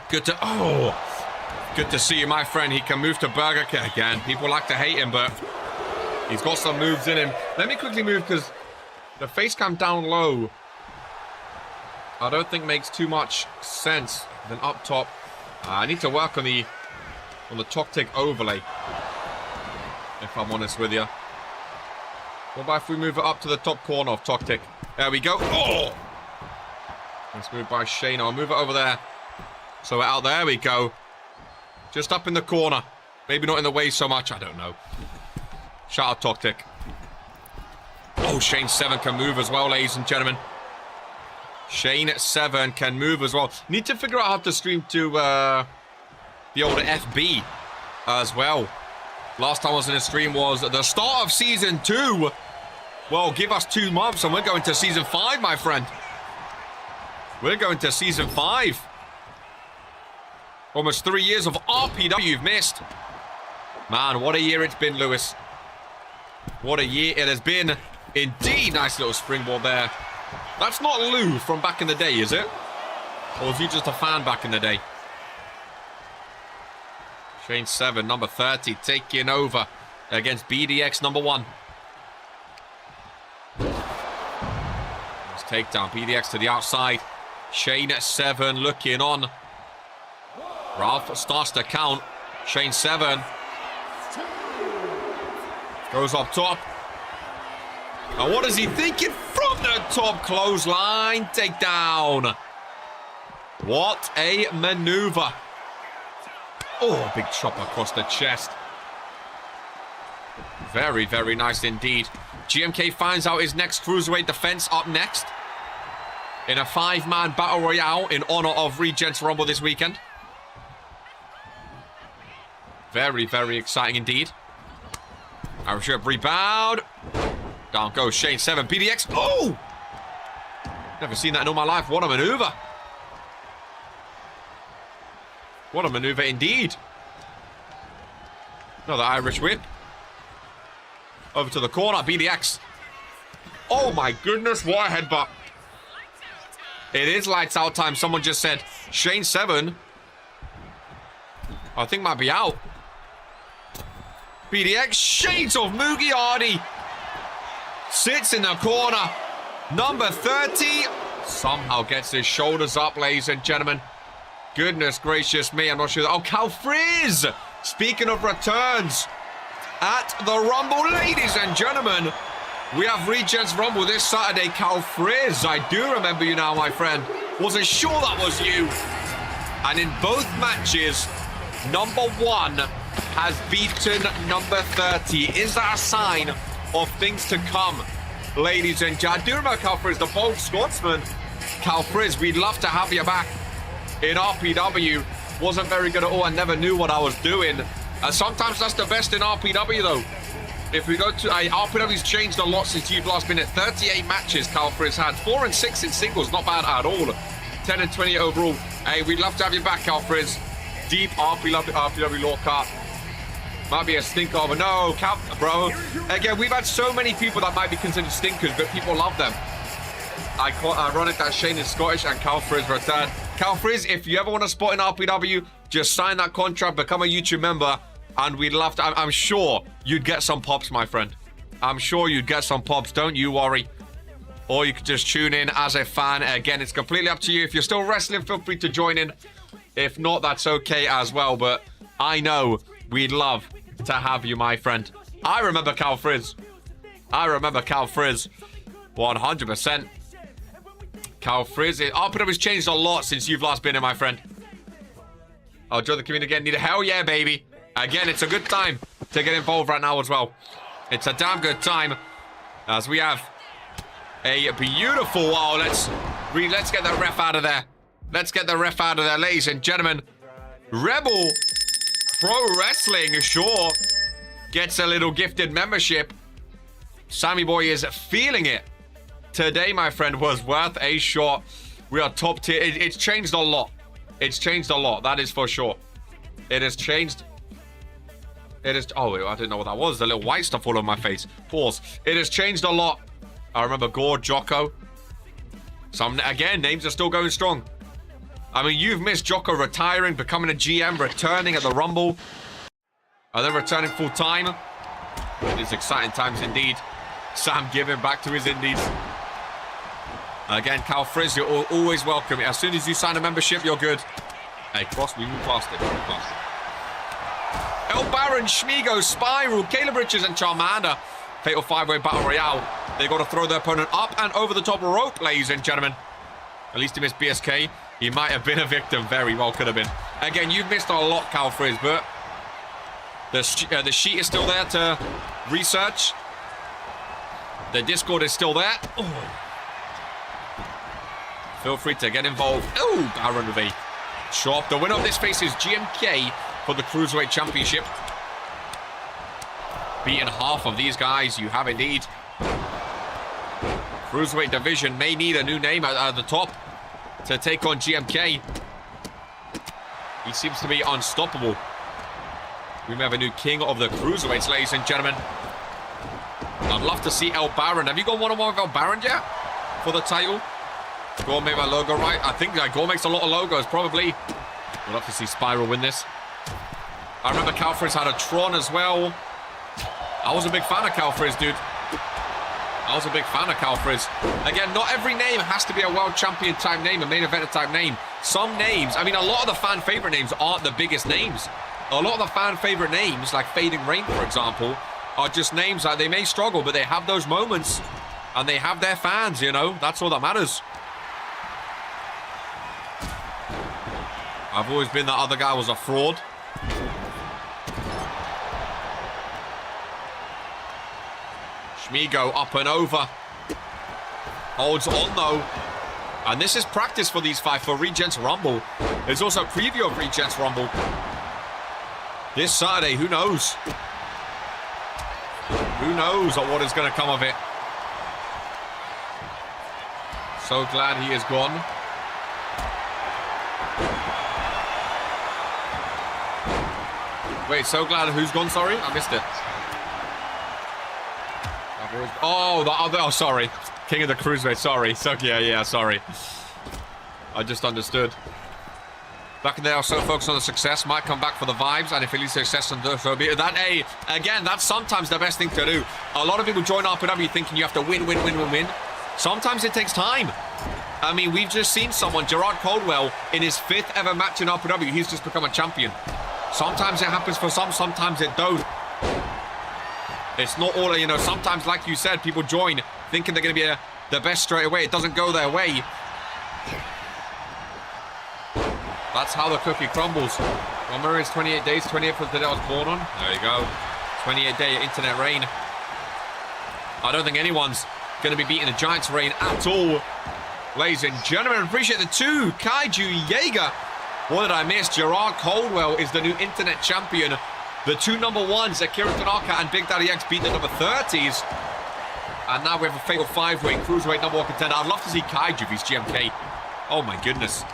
Good to see you, my friend. He can move to Burger King again. People like to hate him, but he's got some moves in him. Let me quickly move because the face cam down low I don't think makes too much sense than up top. I need to work on the Toctic overlay, if I'm honest with you. What about if we move it up to the top corner of Toctic? There we go. Oh! Let's move by Shane. I'll move it over there. So we're out there. We go. Just up in the corner. Maybe not in the way so much. I don't know. Shout out Toctic. Oh, Shane 7 can move as well, ladies and gentlemen. Shane 7 can move as well. Need to figure out how to stream to the old FB as well. Last time I was in a stream was at the start of Season 2. Well, give us 2 months and we're going to Season 5, my friend. We're going to season 5. Almost 3 years of RPW you've missed. Man, what a year it's been, Lewis. What a year it has been. Indeed, nice little springboard there. That's not Lou from back in the day, is it? Or was you just a fan back in the day? Shane 7, number 30, taking over against BDX number 1. Nice takedown. BDX to the outside. Shane 7 looking on. Ralph starts to count. Shane 7 goes up top. And what is he thinking? From the top, clothesline takedown. What a maneuver. Oh, big chop across the chest. Very, very nice indeed. GMK finds out his next Cruiserweight defense up next in a 5-man battle royale in honor of Regents Rumble this weekend. Very, very exciting indeed. Irish Whip rebound. Down goes Shane 7. BDX. Oh! Never seen that in all my life. What a maneuver. What a maneuver indeed. Another Irish Whip. Over to the corner. BDX. Oh my goodness. What a headbutt. It is lights out time. Someone just said Shane 7. I think might be out. BDX. Shades of Mugiardi. Sits in the corner. Number 30 somehow gets his shoulders up, ladies and gentlemen. Goodness gracious me, I'm not sure. Oh, Cal Frizz! Speaking of returns, at the Rumble, ladies and gentlemen, we have Regents Rumble this Saturday. Cal Frizz, I do remember you now, my friend. Wasn't sure that was you. And in both matches, number 1 has beaten number 30. Is that a sign of things to come, ladies and gentlemen? I do remember Cal Frizz, the bold Scotsman. Cal Frizz, we'd love to have you back in RPW. Wasn't very good at all. I never knew what I was doing. Sometimes that's the best in RPW, though. If we go to... RPW's changed a lot since you've last been at 38 matches. Cal Frizz had 4 and 6 in singles. Not bad at all. 10 and 20 overall. Hey, we'd love to have you back, Cal Frizz. Deep RPW lore cart. Might be a stinker, but no, Cal, bro. Again, we've had so many people that might be considered stinkers, but people love them. Ironic that Shane is Scottish and Cal Frizz returned. Cal Frizz, if you ever want a spot in RPW, just sign that contract, become a YouTube member, and we'd love to. I'm sure you'd get some pops, my friend. I'm sure you'd get some pops, don't you worry. Or you could just tune in as a fan. Again, it's completely up to you. If you're still wrestling, feel free to join in. If not, that's okay as well, but I know we'd love to have you, my friend. I remember Cal Frizz. I remember Cal Frizz 100%. Cal Frizz. RPW's changed a lot since you've last been here, my friend. Oh, join the community again. Need a hell yeah, baby. Again, it's a good time to get involved right now as well. It's a damn good time as we have a beautiful... Oh, let's get the ref out of there. Let's get the ref out of there, ladies and gentlemen. Rebel Pro Wrestling, sure, gets a little gifted membership. Sammy Boy is feeling it. Today, my friend, was worth a shot. We are top tier. It's changed a lot. It's changed a lot. That is for sure. It has changed. It is... Oh, I didn't know what that was. The little white stuff all over my face. Pause. It has changed a lot. I remember Gore, Jocko. Some, again, names are still going strong. I mean, you've missed Jocko retiring, becoming a GM, returning at the Rumble, and then returning full-time. It is exciting times indeed. Sam giving back to his indies. Again, Cal Frizz, you're always welcome. As soon as you sign a membership, you're good. Hey, Cross, we move past it. Move past it. El Baron, Schmigo, Spiral, Caleb Richards, and Charmander. Fatal 5-way Battle Royale. They got to throw their opponent up and over the top rope, ladies and gentlemen. At least he missed BSK. He might have been a victim. Very well could have been. Again, you've missed a lot, Cal Frizz, but the sheet is still there to research. The Discord is still there. Ooh. Feel free to get involved. Oh, Baron with a chop. The winner of this face is GMK for the Cruiserweight Championship. Beating half of these guys, you have indeed. Cruiserweight division may need a new name at the top. to take on GMK. He seems to be unstoppable. We may have a new king of the Cruiserweights, ladies and gentlemen. I'd love to see El Baron. Have you got one-on-one with El Baron yet? For the title? Gore made my logo right. I think Gore makes a lot of logos, probably. We'll love to see Spiral win this. I remember Calfriz had a Tron as well. I was a big fan of Calfriz, dude. I was a big fan of Calfriz. Again, not every name has to be a world champion type name, a main event type name. Some names, I mean, a lot of the fan favorite names aren't the biggest names. A lot of the fan favorite names, like Fading Rain, for example, are just names that they may struggle, but they have those moments and they have their fans, you know? That's all that matters. I've always been that other guy was a fraud. Shmigo up and over. Holds on though. And this is practice for these five for Regents Rumble. There's also a preview of Regents Rumble. This Saturday, who knows? Who knows what is going to come of it? So glad he is gone. Wait, so glad who's gone? Sorry, I missed it. Oh, the other. Oh, sorry. King of the Cruiserweight. Sorry. So yeah, sorry. I just understood. Back in there, so focused on the success. Might come back for the vibes, and if it leads to success, so be it. That again, that's sometimes the best thing to do. A lot of people join RPW thinking you have to win. Sometimes it takes time. I mean, we've just seen someone, Gerard Caldwell, in his 5th ever match in RPW. He's just become a champion. Sometimes it happens for some, sometimes it don't. It's not all, you know, sometimes, like you said, people join thinking they're going to be the best straight away. It doesn't go their way. That's how the cookie crumbles. Remember, it's 28 days, 28th was the day I was born on. There you go. 28-day internet reign. I don't think anyone's going to be beating the Giants' reign at all. Ladies and gentlemen, appreciate the 2. Kaiju Jaeger. What did I miss? Gerard Caldwell is the new internet champion. The 2 number 1s, Akira Tanaka and Big Daddy X, beat the number 30s. And now we have a fatal 5-way Cruiserweight number 1 contender. I'd love to see Kaiju if he's GMK. Oh my goodness.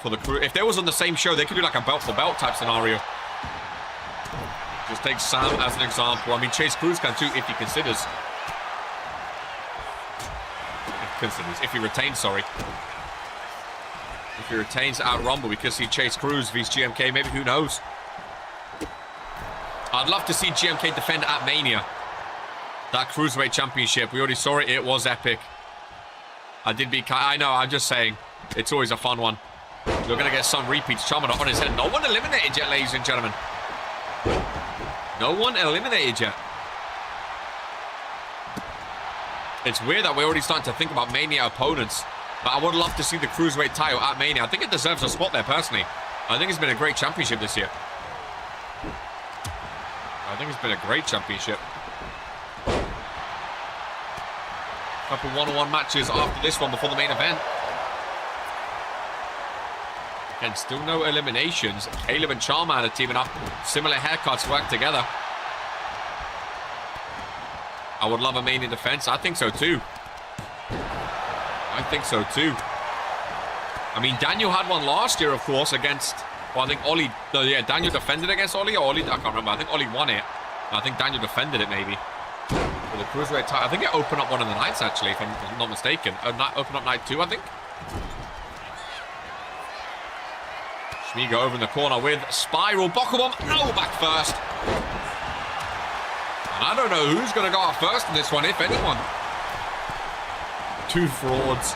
For the crew, if they was on the same show, they could do like a belt for belt type scenario. Just take Sam as an example. I mean, Chase Cruz can too if he considers. If he retains, sorry. If he retains out Rumble, we could see Chase Cruz vs GMK. Maybe, who knows? I'd love to see GMK defend at Mania. That Cruiserweight Championship. We already saw it. It was epic. I did beat Kai. I know, I'm just saying. It's always a fun one. We're going to get some repeats. Charmander on his head. No one eliminated yet, ladies and gentlemen. No one eliminated yet. It's weird that we're already starting to think about Mania opponents. But I would love to see the Cruiserweight title at Mania. I think it deserves a spot there, personally. I think it's been a great championship this year. I think it's been a great championship. Couple one-on-one matches after this one before the main event. And still no eliminations. Caleb and Charmander teaming up. Similar haircuts work together. I would love a Mania defense. I think so too. I think so too. I mean, Daniel had one last year, of course, against... Well, I think Ollie... No, yeah, Daniel defended against Ollie, or Ollie... I can't remember. I think Ollie won it. I think Daniel defended it, maybe. For the Cruiserweight title. I think it opened up one of the nights, actually, if I'm not mistaken. Opened up night 2, I think. Shmigo over in the corner with Spiral. Bokkabomb. No, back first. And I don't know who's going to go out first in this one, if anyone. 2 frauds.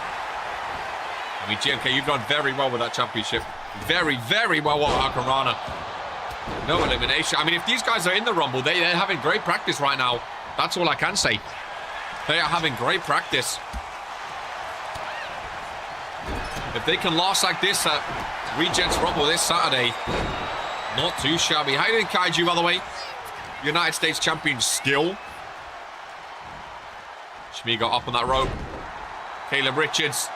I mean, GMK, you've done very well with that championship. Very, very well with Akarana. No elimination. I mean, if these guys are in the Rumble, they're having great practice right now. That's all I can say. They are having great practice. If they can last like this at Regents Rumble this Saturday, not too shabby. How you doing, Kaiju, by the way? United States champion still. Shmigo up on that rope. Caleb Richards.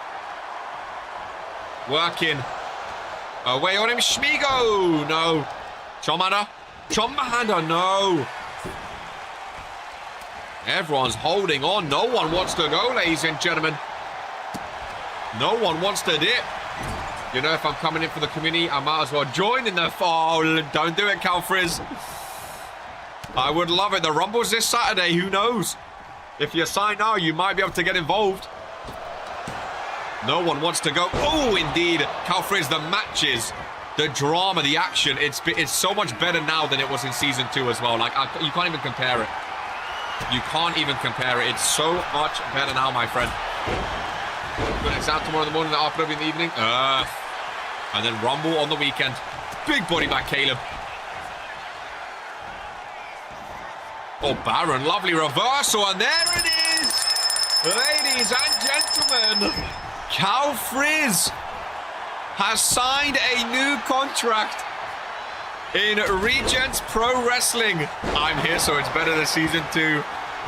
Working. Away on him. Shmigo. No. Charmander. Charmander. No. Everyone's holding on. No one wants to go, ladies and gentlemen. No one wants to dip. You know, if I'm coming in for the community, I might as well join in the fall. Don't do it, Cal Frizz. I would love it. The Rumble's this Saturday. Who knows? If you sign now, you might be able to get involved. No one wants to go. Oh, indeed. Cal Frizz, the matches, the drama, the action. It's so much better now than it was in Season 2 as well. Like, you can't even compare it. You can't even compare it. It's so much better now, my friend. Got an exam tomorrow in the morning, the RPW in the evening. And then Rumble on the weekend. Big body back, Caleb. Oh, Baron, lovely reversal, and there it is! Ladies and gentlemen, Cal Frizz has signed a new contract in Regents Pro Wrestling. I'm here, so it's better than Season 2.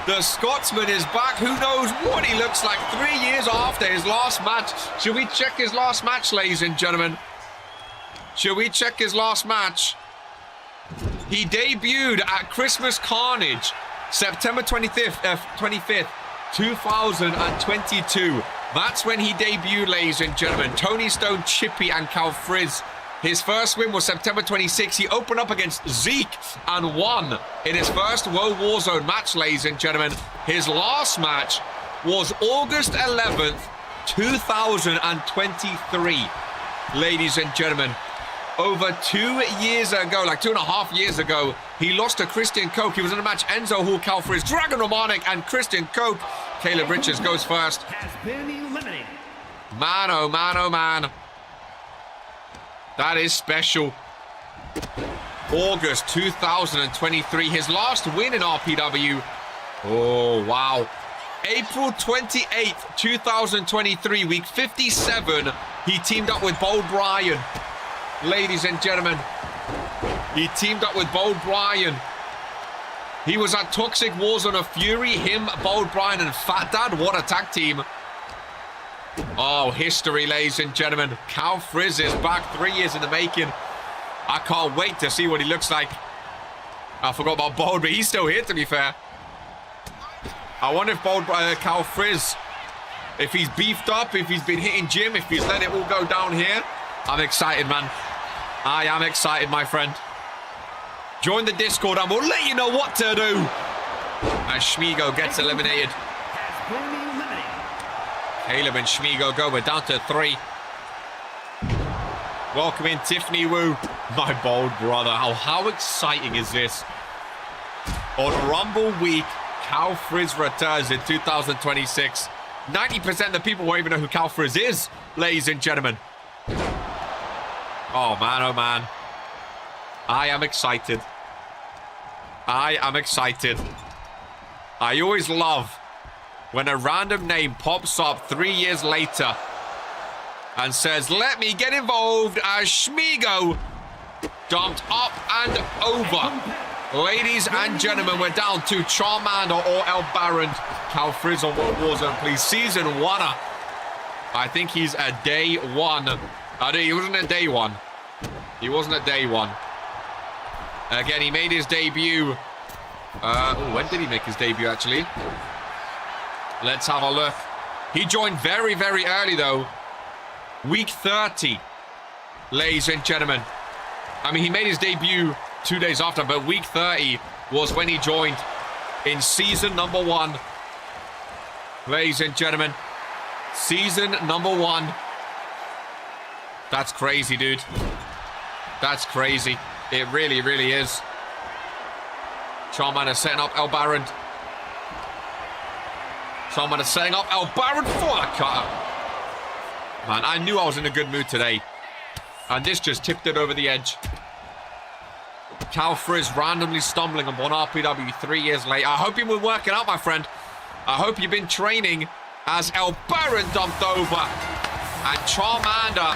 The Scotsman is back. Who knows what he looks like 3 years after his last match. Should we check his last match, ladies and gentlemen? Should we check his last match? He debuted at Christmas Carnage, September 25th, 2022. That's when he debuted, ladies and gentlemen. Tony Stone, Chippy, and Cal Frizz. His first win was September 26th. He opened up against Zeke and won in his first World Warzone match, ladies and gentlemen. His last match was August 11th, 2023, ladies and gentlemen. Over 2 years ago, like 2.5 years ago, he lost to Christian Coke. He was in a match, Enzo Hall, Cal Frizz, Dragon Romanik, and Christian Coke. Caleb Richards goes first. Has been eliminated. Man, oh man, oh man. That is special. August 2023, his last win in RPW. Oh, wow. April 28th, 2023, week 57, he teamed up with Bold Brian. Ladies and gentlemen, he teamed up with Bold Brian. He was at Toxic Warzone of Fury, him, Bold Brian, and Fat Dad. What a tag team. Oh, history, ladies and gentlemen. Cal Frizz is back, 3 years in the making. I can't wait to see what he looks like. I forgot about Bold, but he's still here, to be fair. I wonder if Cal Frizz, if he's beefed up, if he's been hitting gym, if he's let it all go down here. I'm excited, man. I am excited, my friend. Join the Discord and we'll let you know what to do. As Schmigo gets eliminated. Caleb and Schmigo go. We're down to 3. Welcome in Tiffany Wu, my bold brother. How exciting is this? On Rumble Week, Cal Frizz returns in 2026. 90% of the people won't even know who Cal Frizz is, ladies and gentlemen. Oh, man, oh, man. I am excited. I am excited. I always love when a random name pops up 3 years later and says, let me get involved as Schmigo dumped up and over. Ladies and gentlemen, we're down to Charmander or El Baron. Cal Frizz on World Warzone, please. Season 1. I think he's a day 1. He wasn't a day 1. He wasn't a day 1. Again, he made his debut. When did he make his debut, actually? Let's have a look. He joined very, very early, though. Week 30, ladies and gentlemen. I mean, he made his debut 2 days after, but week 30 was when he joined in season number 1. Ladies and gentlemen, season number 1. That's crazy, dude. That's crazy. It really, really is. Charmander setting up El Baron. Charmander setting up El Baron for the cutter. Man, I knew I was in a good mood today. And this just tipped it over the edge. Cal Frizz randomly stumbling upon RPW 3 years later. I hope you've been working out, my friend. I hope you've been training as El Baron dumped over. And Charmander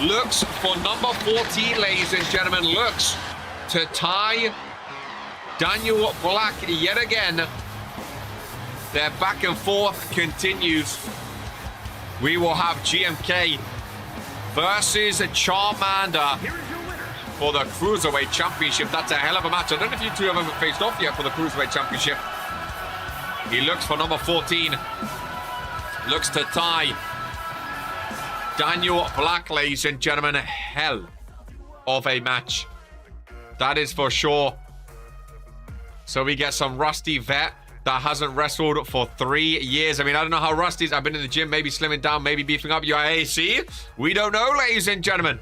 looks for number 14, ladies and gentlemen. Looks to tie Daniel Black yet again. Their back and forth continues. We will have GMK versus Charmander for the Cruiserweight Championship. That's a hell of a match. I don't know if you two have ever faced off yet for the Cruiserweight Championship. He looks for number 14. Looks to tie Daniel Black, ladies and gentlemen. Hell of a match. That is for sure. So we get some rusty vet that hasn't wrestled for 3 years. I mean, I don't know how rusty is. I've been in the gym, maybe slimming down, maybe beefing up your AC. We don't know, ladies and gentlemen.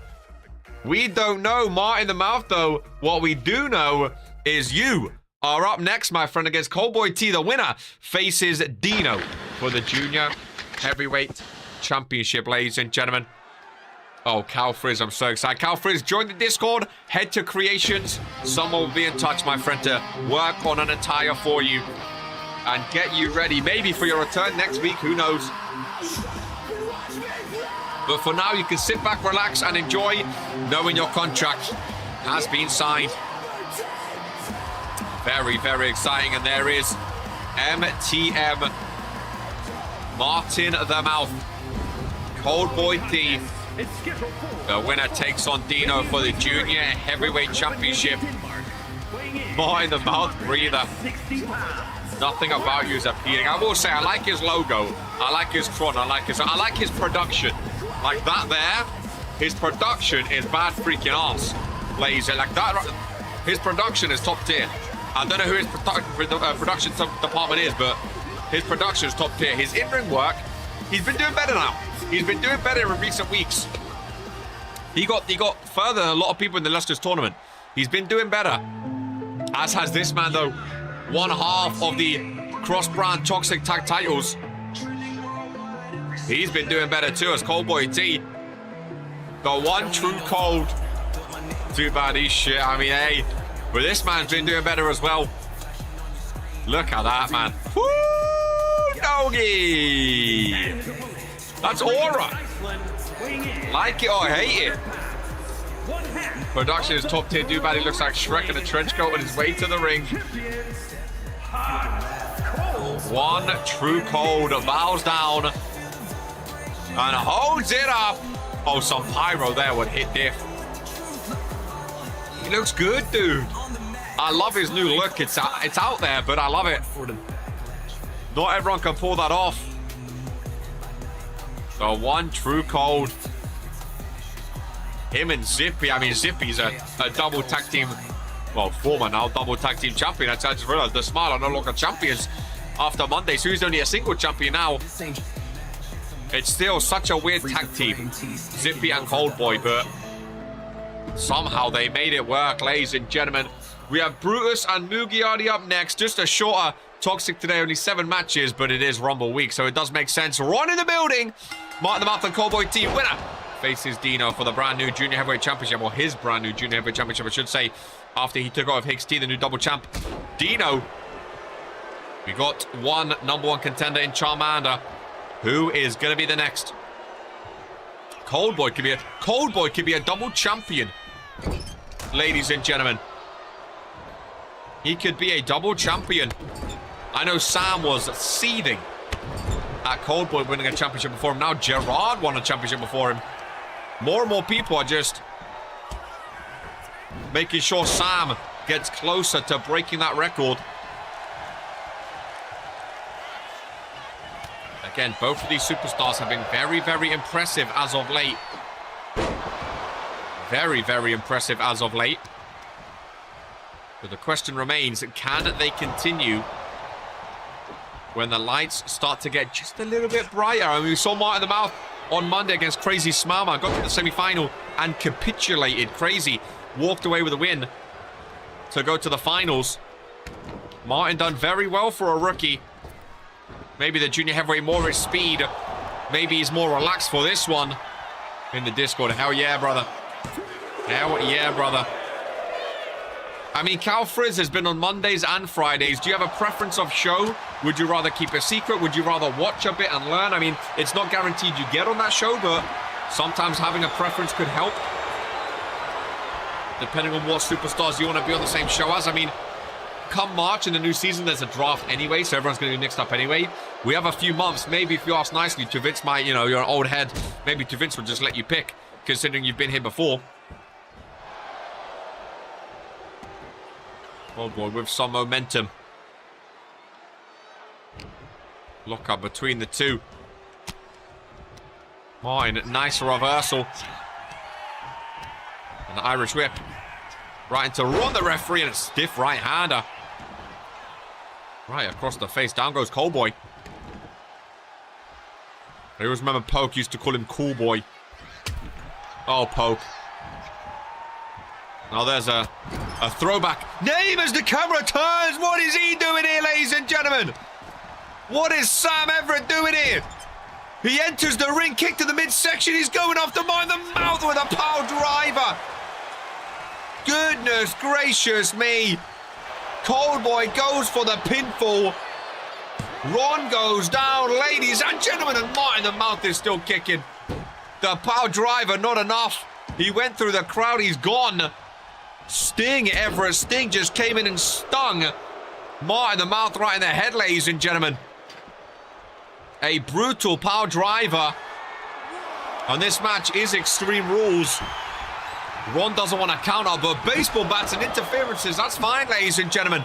We don't know. Martin the Mouth, though. What we do know is you are up next, my friend, against Cowboy T. The winner faces Dino for the Junior Heavyweight Championship, ladies and gentlemen. Oh, Cal Frizz, I'm so excited. Cal Frizz, join the Discord. Head to Creations. Someone will be in touch, my friend, to work on an attire for you and get you ready. Maybe for your return next week. Who knows? But for now, you can sit back, relax, and enjoy knowing your contract has been signed. Very, very exciting. And there is MTM. Martin the Mouth. Cold Boy T. The winner takes on Dino for the Junior Heavyweight Championship. Martin the Mouth breather. Nothing about you is appealing. I will say, I like his logo. I like his front. I like his production. Like that there, his production is bad freaking ass. Lazy like that. His production is top tier. I don't know who his production department is, but his production is top tier. His in-ring work, he's been doing better now. He's been doing better in recent weeks. He got further than a lot of people in the Luster's tournament. He's been doing better. As has this man, though. One half of the cross-brand Toxic Tag titles. He's been doing better too as Cold Boy T. The one true cold. Too bad he's shit. I mean, hey. But this man's been doing better as well. Look at that, man. Woo! Doggy! That's aura. Like it or hate it. Production is top tier. Too bad he looks like Shrek in a trench coat on his way to the ring. One true cold bows down and holds it up. Oh, some pyro there would hit diff. He looks good, dude. I love his new look. It's out there, but I love it. Not everyone can pull that off. The one true cold. Him and Zippy. I mean, Zippy's a double tag team, well, former now, double tag team champion. I just realized the Smile are no longer champions after Monday, so he's only a single champion now. It's still such a weird tag team, Zippy and Cold Boy, but somehow they made it work, ladies and gentlemen. We have Brutus and Mugiardi up next. Just a shorter Toxic today, only 7 matches, but it is Rumble week, so it does make sense. Ron in the building. Martin the Mouth and Cold Boy T, winner, faces Dino for the brand new Junior Heavyweight Championship, or his brand new Junior Heavyweight Championship, I should say, after he took off Hicks T, the new double champ. Dino. We got one #1 contender in Charmander. Who is going to be the next? Cold Boy could be a double champion. Ladies and gentlemen. He could be a double champion. I know Sam was seething at Cold Boy winning a championship before him. Now Gerard won a championship before him. More and more people are just making sure Sam gets closer to breaking that record. Again, both of these superstars have been very, very impressive as of late. Very, very impressive as of late. But the question remains, can they continue when the lights start to get just a little bit brighter? I mean, we saw Martin the Mouth on Monday against Crazy Smama, got to the semi-final and capitulated. Crazy walked away with a win to go to the finals. Martin done very well for a rookie. Maybe the Junior Heavyweight more at speed. Maybe he's more relaxed for this one. In the Discord. Hell yeah, brother. Hell yeah, brother. I mean, Cal Frizz has been on Mondays and Fridays. Do you have a preference of show? Would you rather keep it secret? Would you rather watch a bit and learn? I mean, it's not guaranteed you get on that show, but sometimes having a preference could help. Depending on what superstars you want to be on the same show as. I mean, come March in the new season, there's a draft anyway, so everyone's going to be mixed up anyway. We have a few months. Maybe if you ask nicely, to Vince might, you know, you're an old head. Maybe to Vince will just let you pick, considering you've been here before. Oh boy, with some momentum. Lock up between the two. Martin, nice reversal. And the Irish whip. Right into run the referee and a stiff right-hander. Right across the face. Down goes Cowboy. I always remember Poke used to call him Cool Boy. Oh, Poke. Now there's a throwback. Name as the camera turns. What is he doing here, ladies and gentlemen? What is Sam Everett doing here? He enters the ring, kick to the midsection. He's going off the mind, the mouth with a power driver. Goodness gracious me. Coldboy goes for the pinfall. Ron goes down, ladies and gentlemen, and Martin the mouth is still kicking. The power driver, not enough. He went through the crowd, he's gone. Sting, Everett Sting just came in and stung Martin the mouth right in the head, ladies and gentlemen. A brutal power driver. And this match is Extreme Rules. Ron doesn't want to counter, but baseball bats and interferences, that's fine, ladies and gentlemen.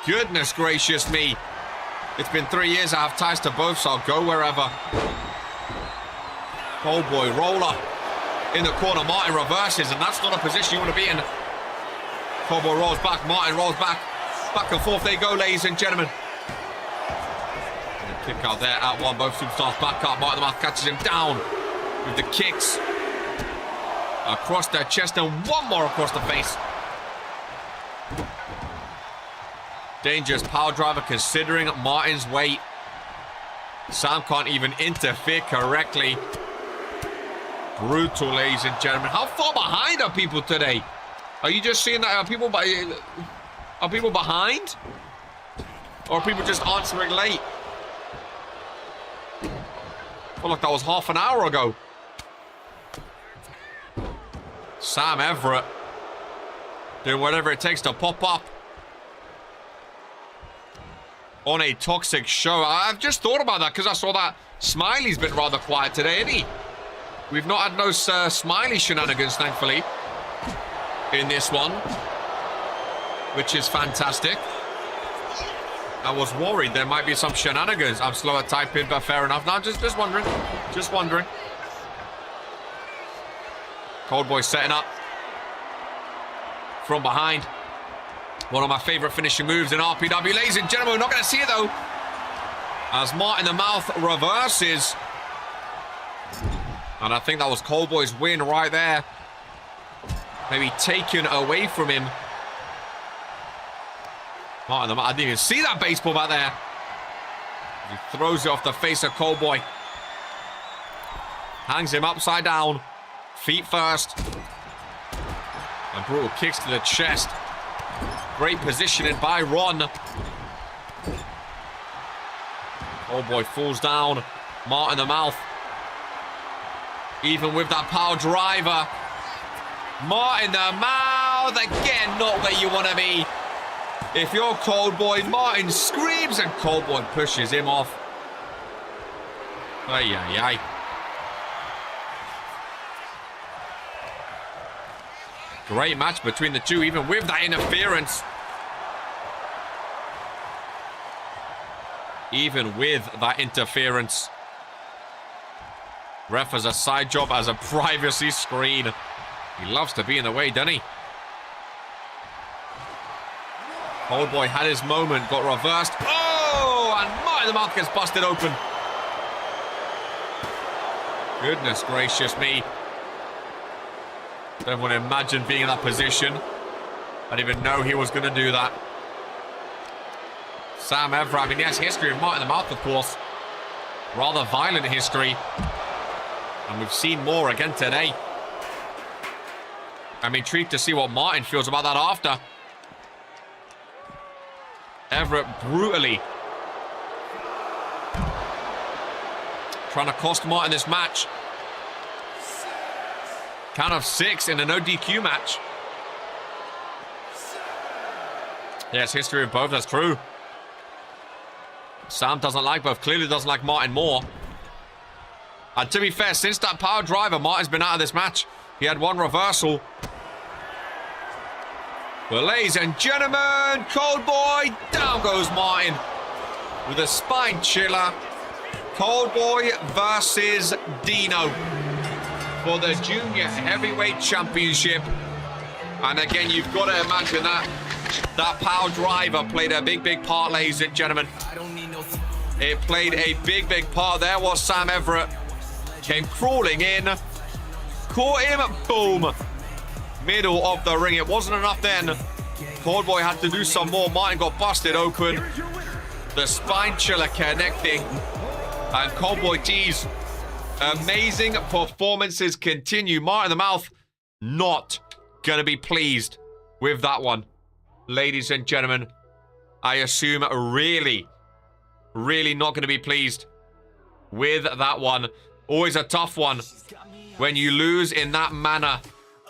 Goodness gracious me. It's been 3 years, I have ties to both, so I'll go wherever. Oh boy, roller in the corner. Martin reverses, and that's not a position you want to be in. Cowboy rolls back, Martin rolls back. Back and forth they go, ladies and gentlemen. And a kick out there at one, both superstars back up. Martin the mouth catches him down with the kicks. Across their chest and one more across the face. Dangerous power driver considering Martin's weight. Sam can't even interfere correctly. Brutal, ladies and gentlemen. How far behind are people today? Are you just seeing that? Are people behind? Or are people just answering late? I feel like that was half an hour ago. Sam Everett doing whatever it takes to pop up on a toxic show. I've just thought about that because I saw that Smiley's been rather quiet today, isn't he? We've not had no Smiley shenanigans, thankfully, in this one, which is fantastic. I was worried there might be some shenanigans. I'm slow at typing, but fair enough. No, just wondering. Just wondering. Coldboy setting up from behind. One of my favorite finishing moves in RPW. Ladies and gentlemen, we're not going to see it though, as Martin the mouth reverses. And I think that was Coldboy's win right there. Maybe taken away from him. Martin the mouth, I didn't even see that baseball back there. He throws it off the face of Coldboy. Hangs him upside down. Feet first. And brutal kicks to the chest. Great positioning by Ron. Oh boy, falls down. Martin the mouth. Even with that power driver. Martin the mouth. Again, not where you want to be. If you're Coldboy, Martin screams and Coldboy pushes him off. Ay, ay, ay. Great match between the two, even with that interference. Even with that interference. Ref has a side job as a privacy screen. He loves to be in the way, doesn't he? Coldboy had his moment, got reversed. Oh, and Martin the mouth gets busted open. Goodness gracious me. Don't want to imagine being in that position. I didn't even know he was going to do that. Sam Everett, I mean, he has history of Martin the mouth, of course. Rather violent history. And we've seen more again today. I'm intrigued to see what Martin feels about that after. Everett brutally trying to cost Martin this match. Count of 6 in a no DQ match. Yes, history of both, that's true. Sam doesn't like both, clearly doesn't like Martin more. And to be fair, since that power driver, Martin's been out of this match. He had one reversal. But ladies and gentlemen, Coldboy, down goes Martin with a spine chiller. Coldboy versus Dino for the Junior Heavyweight Championship. And again, you've got to imagine that power driver played a big part, ladies and gentlemen. It played a big part. There was Sam Everett. Came crawling in. Caught him. Boom. Middle of the ring. It wasn't enough then. Coldboy had to do some more. Martin got busted open. The spine chiller connecting. And Coldboy T's amazing performances continue. Martin in the mouth not going to be pleased with that one. Ladies and gentlemen, I assume really not going to be pleased with that one. Always a tough one when you lose in that manner.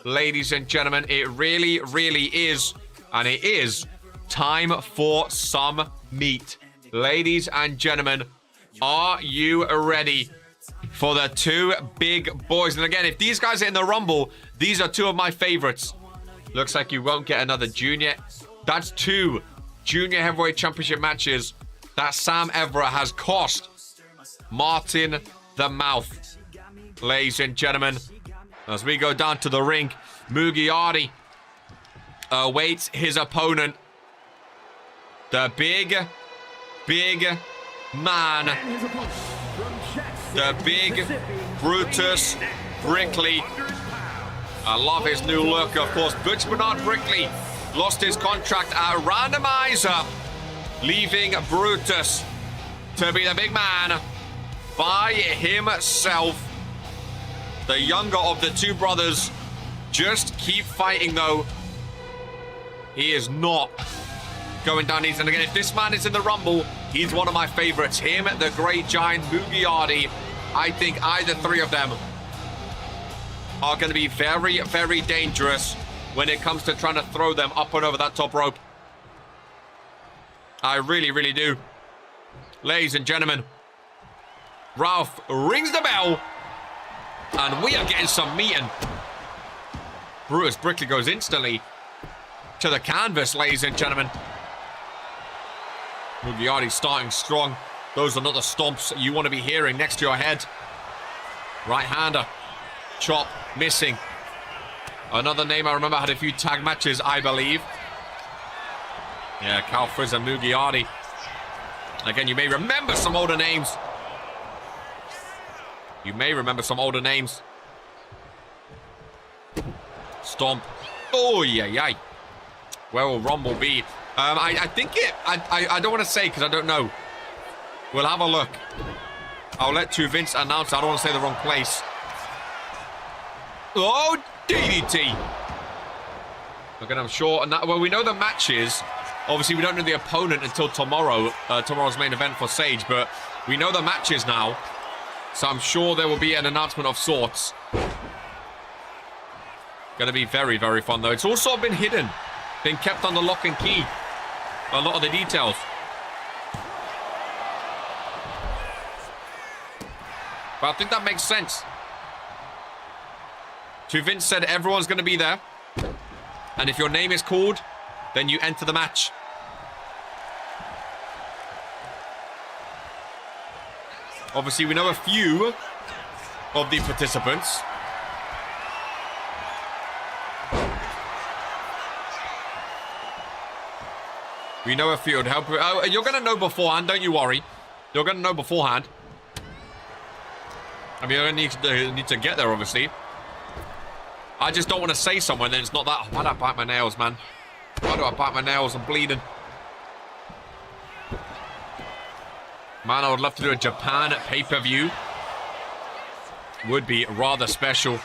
Ladies and gentlemen, it really is. And it is time for some meat. Ladies and gentlemen, are you ready for the two big boys? And again, if these guys are in the Rumble, these are two of my favorites. Looks like you won't get another junior. That's two Junior Heavyweight Championship matches that Sam Everett has cost Martin the Mouth. Ladies and gentlemen, as we go down to the ring, Mugiardi awaits his opponent. The big man. The big Brutus Brickley. I love his new look, of course. Butch Bernard Brickley lost his contract at Randomizer, leaving Brutus to be the big man by himself. The younger of the two brothers just keep fighting, though. He is not going down easy. And again, if this man is in the Rumble, he's one of my favorites. Him, the Great Giant, Mugiardi. I think either three of them are going to be very dangerous when it comes to trying to throw them up and over that top rope. I really do. Ladies and gentlemen, Ralph rings the bell, and we are getting some meeting. Brutus Brickley goes instantly to the canvas, ladies and gentlemen. Mugiardi starting strong. Those are not the stomps you want to be hearing next to your head. Right-hander. Chop. Missing. Another name I remember had a few tag matches, I believe. Yeah, Cal Frizz and Mugiardi. Again, you may remember some older names. Stomp. Oh, yeah. Where will Rumble be? I think I don't want to say because I don't know. We'll have a look. I'll let Vince announce. I don't want to say the wrong place. Oh, DDT. Okay, I'm sure. Well, we know the matches. Obviously, we don't know the opponent until tomorrow. Tomorrow's main event for Sage, but we know the matches now. So I'm sure there will be an announcement of sorts. Going to be very fun, though. It's also been hidden. Been kept under lock and key. A lot of the details. But I think that makes sense. Vince said everyone's going to be there. And if your name is called, then you enter the match. Obviously, we know a few of the participants. We know a few. It'd help. Oh, you're going to know beforehand. Don't you worry. You're going to know beforehand. I mean, you're going to need to get there, obviously. I just don't want to say somewhere, then it's not that. Why do I bite my nails, man? Why do I bite my nails? I'm bleeding. Man, I would love to do a Japan pay-per-view. Would be rather special.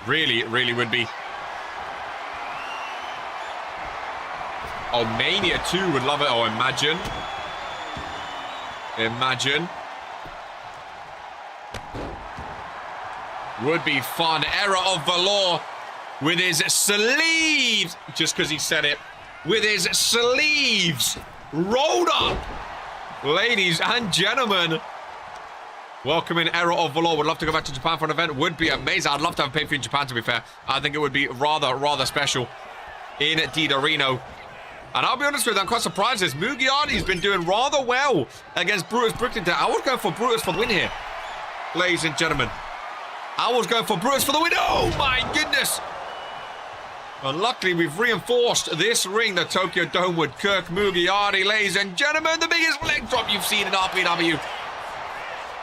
Really would be. Oh, Mania 2 would love it. Oh, imagine. Would be fun. Era of Valor with his sleeves. Just because he said it. With his sleeves rolled up. Ladies and gentlemen. Welcome in Era of Valor. Would love to go back to Japan for an event. Would be amazing. I'd love to have a pay-per-view in Japan, to be fair. I think it would be rather special. In Reno. And I'll be honest with you, I'm quite surprised. This Mugiardi's been doing rather well against Brutus Brickley. I was going for Brutus for the win here, ladies and gentlemen. I was going for Brutus for the win. Oh, my goodness. And luckily, we've reinforced this ring, the Tokyo Dome, with Kirk Mugiardi, ladies and gentlemen. The biggest leg drop you've seen in RPW.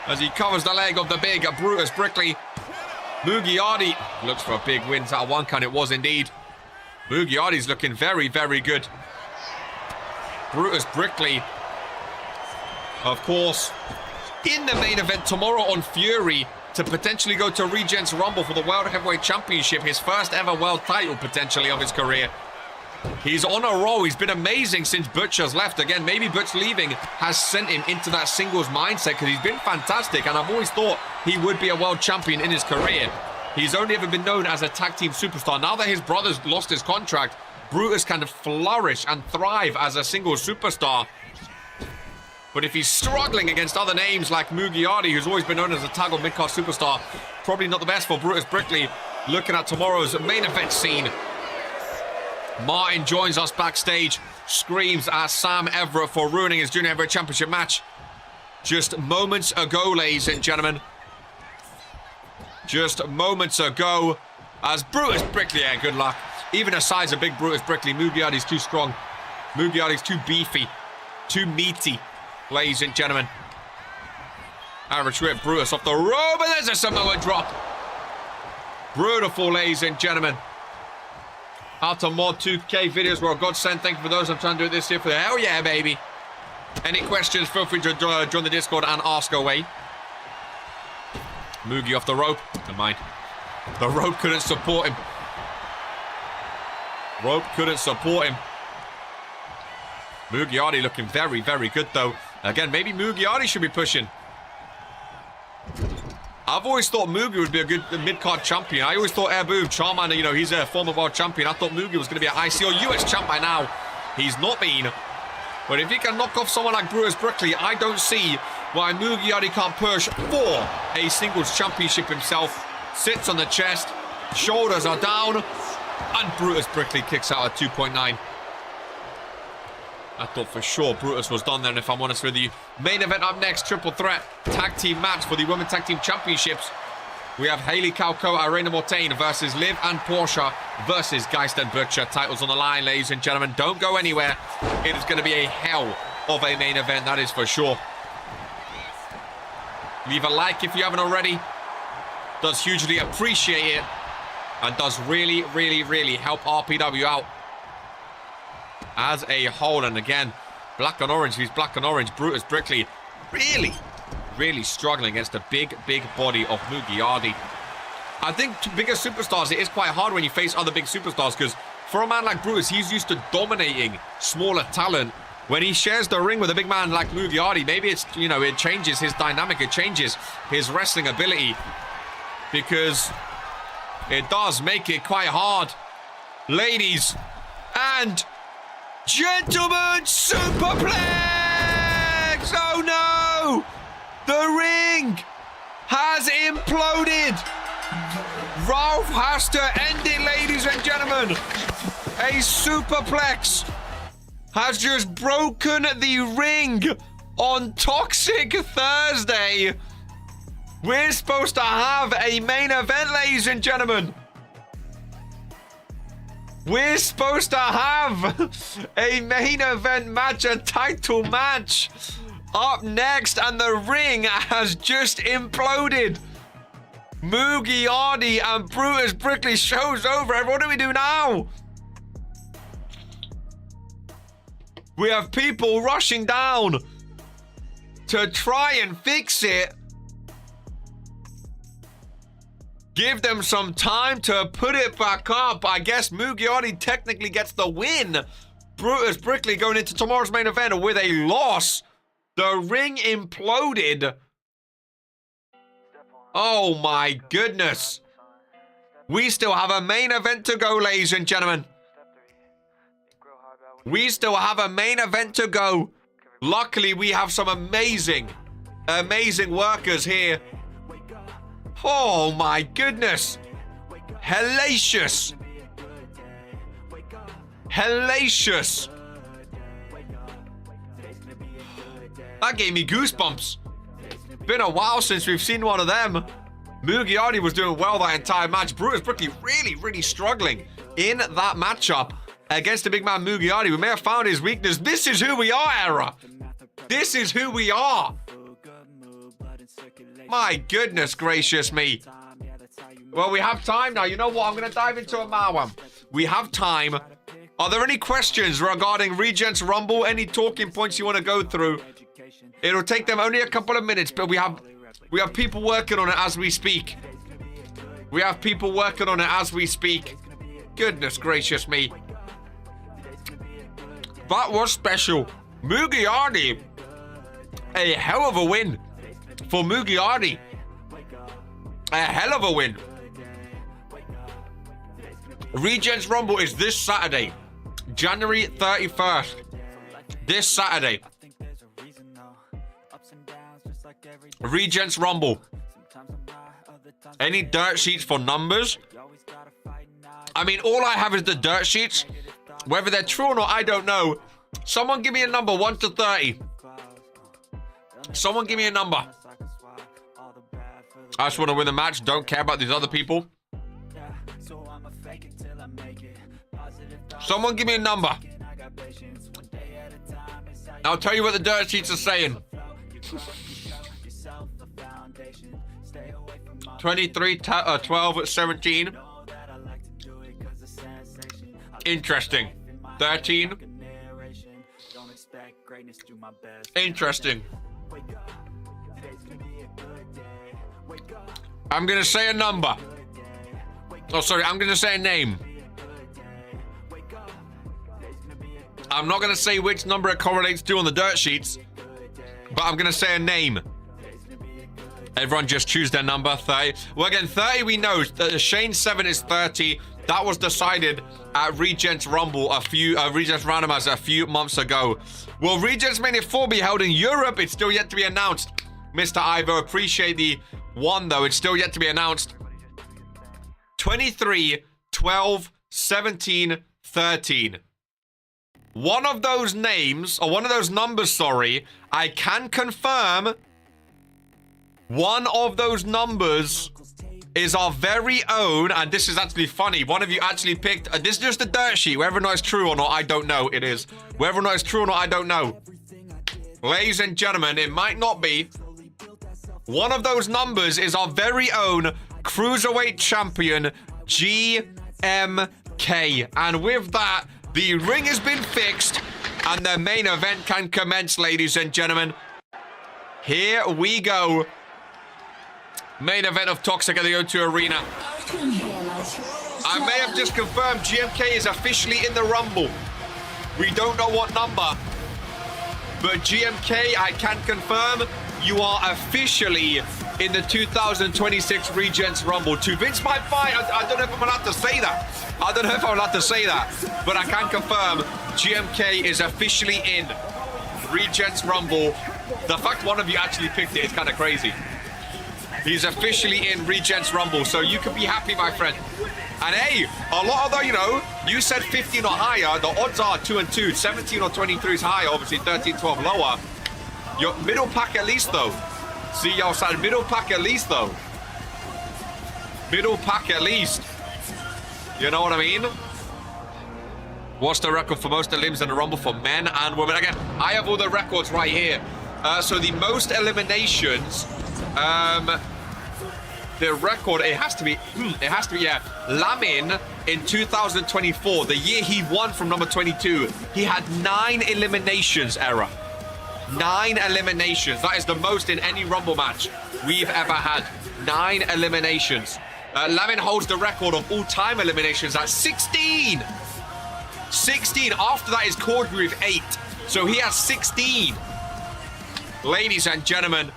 As he covers the leg of the big Brutus Brickley. Mugiardi looks for a big win. That one count it was indeed. Mugiardi's looking very, very good. Brutus Brickley, of course, in the main event tomorrow on Fury to potentially go to Regents Rumble for the World Heavyweight Championship, his first ever world title potentially of his career. He's on a roll. He's been amazing since Butcher's left. Again, maybe Butch leaving has sent him into that singles mindset because he's been fantastic, and I've always thought he would be a world champion in his career. He's only ever been known as a tag team superstar. Now that his brother's lost his contract, Brutus can flourish and thrive as a single superstar. But if he's struggling against other names like Mugiardi, who's always been known as a tag or mid-card superstar, probably not the best for Brutus Brickley. Looking at tomorrow's main event scene. Martin joins us backstage, screams at Sam Everett for ruining his Junior Heavyweight Championship match. Just moments ago, ladies and gentlemen. Just moments ago, as Brutus Brickley, yeah, good luck. Even the size of big Brutus Brickley, Mugiardi's too strong. Mugiardi's too beefy, too meaty, ladies and gentlemen. Irish whip, Brutus off the rope, and there's a Samoa drop. Beautiful, ladies and gentlemen. Out to more 2K videos were a godsend. Thank you for those. I'm trying to do this here for the hell yeah, baby. Any questions, feel free to join the Discord and ask away. Mugi off the rope. Never mind. The rope couldn't support him. Rope couldn't support him. Mugiardi looking very, very good, though. Again, maybe Mugiardi should be pushing. I've always thought Mugi would be a good mid-card champion. I always thought Air Boom, Charmander, you know, he's a former world champion. I thought Mugi was going to be an IC or US champ by now. He's not been. But if he can knock off someone like Brutus Brickley, I don't see why Mugiardi can't push for a singles championship himself. Sits on the chest, shoulders are down, and Brutus Brickley kicks out at 2.9. I thought for sure Brutus was done then, if I'm honest with you. Main event up next, triple threat tag team match for the Women Tag Team Championships. We have Haley Calco, Irene Mortain versus Liv and Portia versus Geist and Butcher. Titles on the line, ladies and gentlemen. Don't go anywhere. It is going to be a hell of a main event, that is for sure. Leave a like if you haven't already. Does hugely appreciate it. And does really, really, really help RPW out as a whole. And again, black on orange. He's black on orange. Brutus Brickley really, really struggling against the big, big body of Mugiardi. I think to bigger superstars, it is quite hard when you face other big superstars, because for a man like Brutus, he's used to dominating smaller talent. When he shares the ring with a big man like Mugiardi, maybe it's, you know, it changes his dynamic, it changes his wrestling ability, because it does make it quite hard. Ladies and gentlemen, superplex! Oh no! The ring has imploded. Ralph has to end it, ladies and gentlemen. A superplex has just broken the ring on Toxic Thursday. We're supposed to have a main event, ladies and gentlemen. We're supposed to have a main event match, a title match up next, and the ring has just imploded. Mugiardi and Brutus Brickley shows over. What do we do now? We have people rushing down to try and fix it. Give them some time to put it back up. I guess Mugiardi technically gets the win. Brutus Brickley going into tomorrow's main event with a loss. The ring imploded. Oh my goodness. We still have a main event to go, ladies and gentlemen. We still have a main event to go. Luckily, we have some amazing, amazing workers here. Oh my goodness. Hellacious. Hellacious. That gave me goosebumps. Been a while since we've seen one of them. Mugiardi was doing well that entire match. Brutus Brookley really struggling in that matchup against the big man Mugiardi. We may have found his weakness. This is who we are, Era. This is who we are. My goodness gracious me. Well, we have time now. You know what? I'm going to dive into a Mawam. We have time. Are there any questions regarding Regents Rumble? Any talking points you want to go through? It'll take them only a couple of minutes, but we have people working on it as we speak. We have people working on it as we speak. Goodness gracious me. That was special. Mugiardi. A hell of a win for Mugiardi. A hell of a win. Regents Rumble is this Saturday, January 31st. This Saturday. Regents Rumble. Any dirt sheets for numbers? I mean, all I have is the dirt sheets. Whether they're true or not, I don't know. Someone give me a number, 1 to 30. Someone give me a number. I just want to win the match. Don't care about these other people. Someone give me a number. I'll tell you what the dirt sheets are saying. 23, 12, 17. Interesting. 13. Interesting. I'm going to say a number. Oh, sorry. I'm going to say a name. I'm not going to say which number it correlates to on the dirt sheets, but I'm going to say a name. Everyone just choose their number. 30. Well, again, 30 we know. Shane 7 is 30. That was decided at Regents Rumble Regents Randomizer a few months ago. Will Regents Mania 4 be held in Europe? It's still yet to be announced. Mr. Ivo, appreciate the one, though. It's still yet to be announced. 23, 12, 17, 13. One of those names, or one of those numbers, sorry, I can confirm one of those numbers is our very own, and this is actually funny. One of you actually picked, this is just a dirt sheet. Whether or not it's true or not, I don't know. It is. Whether or not it's true or not, I don't know. Ladies and gentlemen, it might not be. One of those numbers is our very own Cruiserweight champion, GMK. And with that, the ring has been fixed, and the main event can commence, ladies and gentlemen. Here we go. Main event of Toxic at the O2 Arena. I may have just confirmed GMK is officially in the Rumble. We don't know what number, but GMK, I can confirm you are officially in the 2026 Regents Rumble. To Vince my fight, I don't know if I'm allowed to say that. I don't know if I'm allowed to say that, but I can confirm GMK is officially in Regents Rumble. The fact one of you actually picked it is kind of crazy. He's officially in Regents Rumble, so you can be happy, my friend. And hey, a lot of the, you know, you said 15 or higher, the odds are 2 and 2, 17 or 23 is higher, obviously 13, 12 lower. Your middle pack at least, though. See, y'all said middle pack at least, though. Middle pack at least. You know what I mean? What's the record for most elims in the Rumble for men and women? Again, I have all the records right here. So the most eliminations, the record, it has to be, yeah. Lamin in 2024, the year he won from number 22, he had 9 eliminations, Era. 9 eliminations. That is the most in any Rumble match we've ever had. 9 eliminations. Lamin holds the record of all-time eliminations at 16. 16. After that is Corddry with 8. So he has 16. Ladies and gentlemen,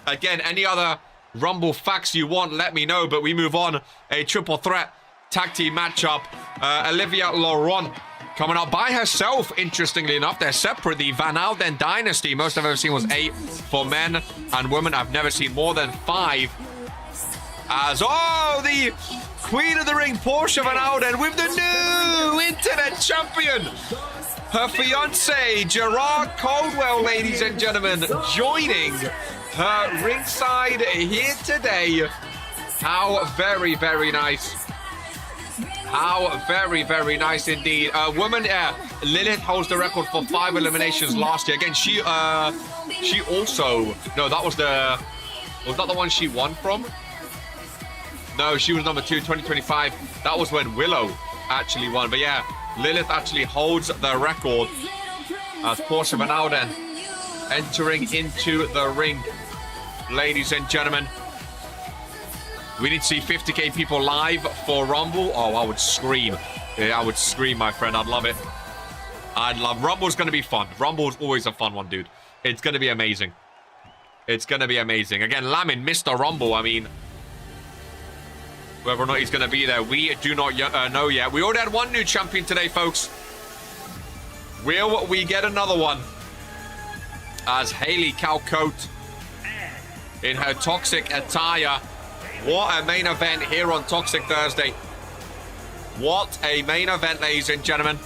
again, any other Rumble facts you want, let me know. But we move on. A triple threat tag team matchup. Olivia Laurent coming out by herself, interestingly enough. They're separate. The Van Alden Dynasty, most I've ever seen was 8 for men and women. I've never seen more than 5. As, oh, the Queen of the Ring, Portia Van Alden, with the new Internet Champion. her fiance, Gerard Caldwell, ladies and gentlemen, joining her ringside here today. How very, very nice. How very, very nice indeed. Woman, Lilith holds the record for 5 eliminations last year. Again, she also, no, that was that the one she won from? No, she was number 2, 2025. That was when Willow actually won. But yeah, Lilith actually holds the record as Portia Van Alden entering into the ring. Ladies and gentlemen, we need to see 50k people live for Rumble. Oh, I would scream. Yeah, I would scream, my friend. I'd love it. I'd love Rumble's going to be fun. Rumble's always a fun one, dude. It's going to be amazing. It's going to be amazing. Again, Lamin, Mr. Rumble. I mean, whether or not he's going to be there, we do not know yet. We already had one new champion today, folks. Will we get another one? As Haley Calcote in her toxic attire. What a main event here on Toxic Thursday. What a main event, ladies and gentlemen.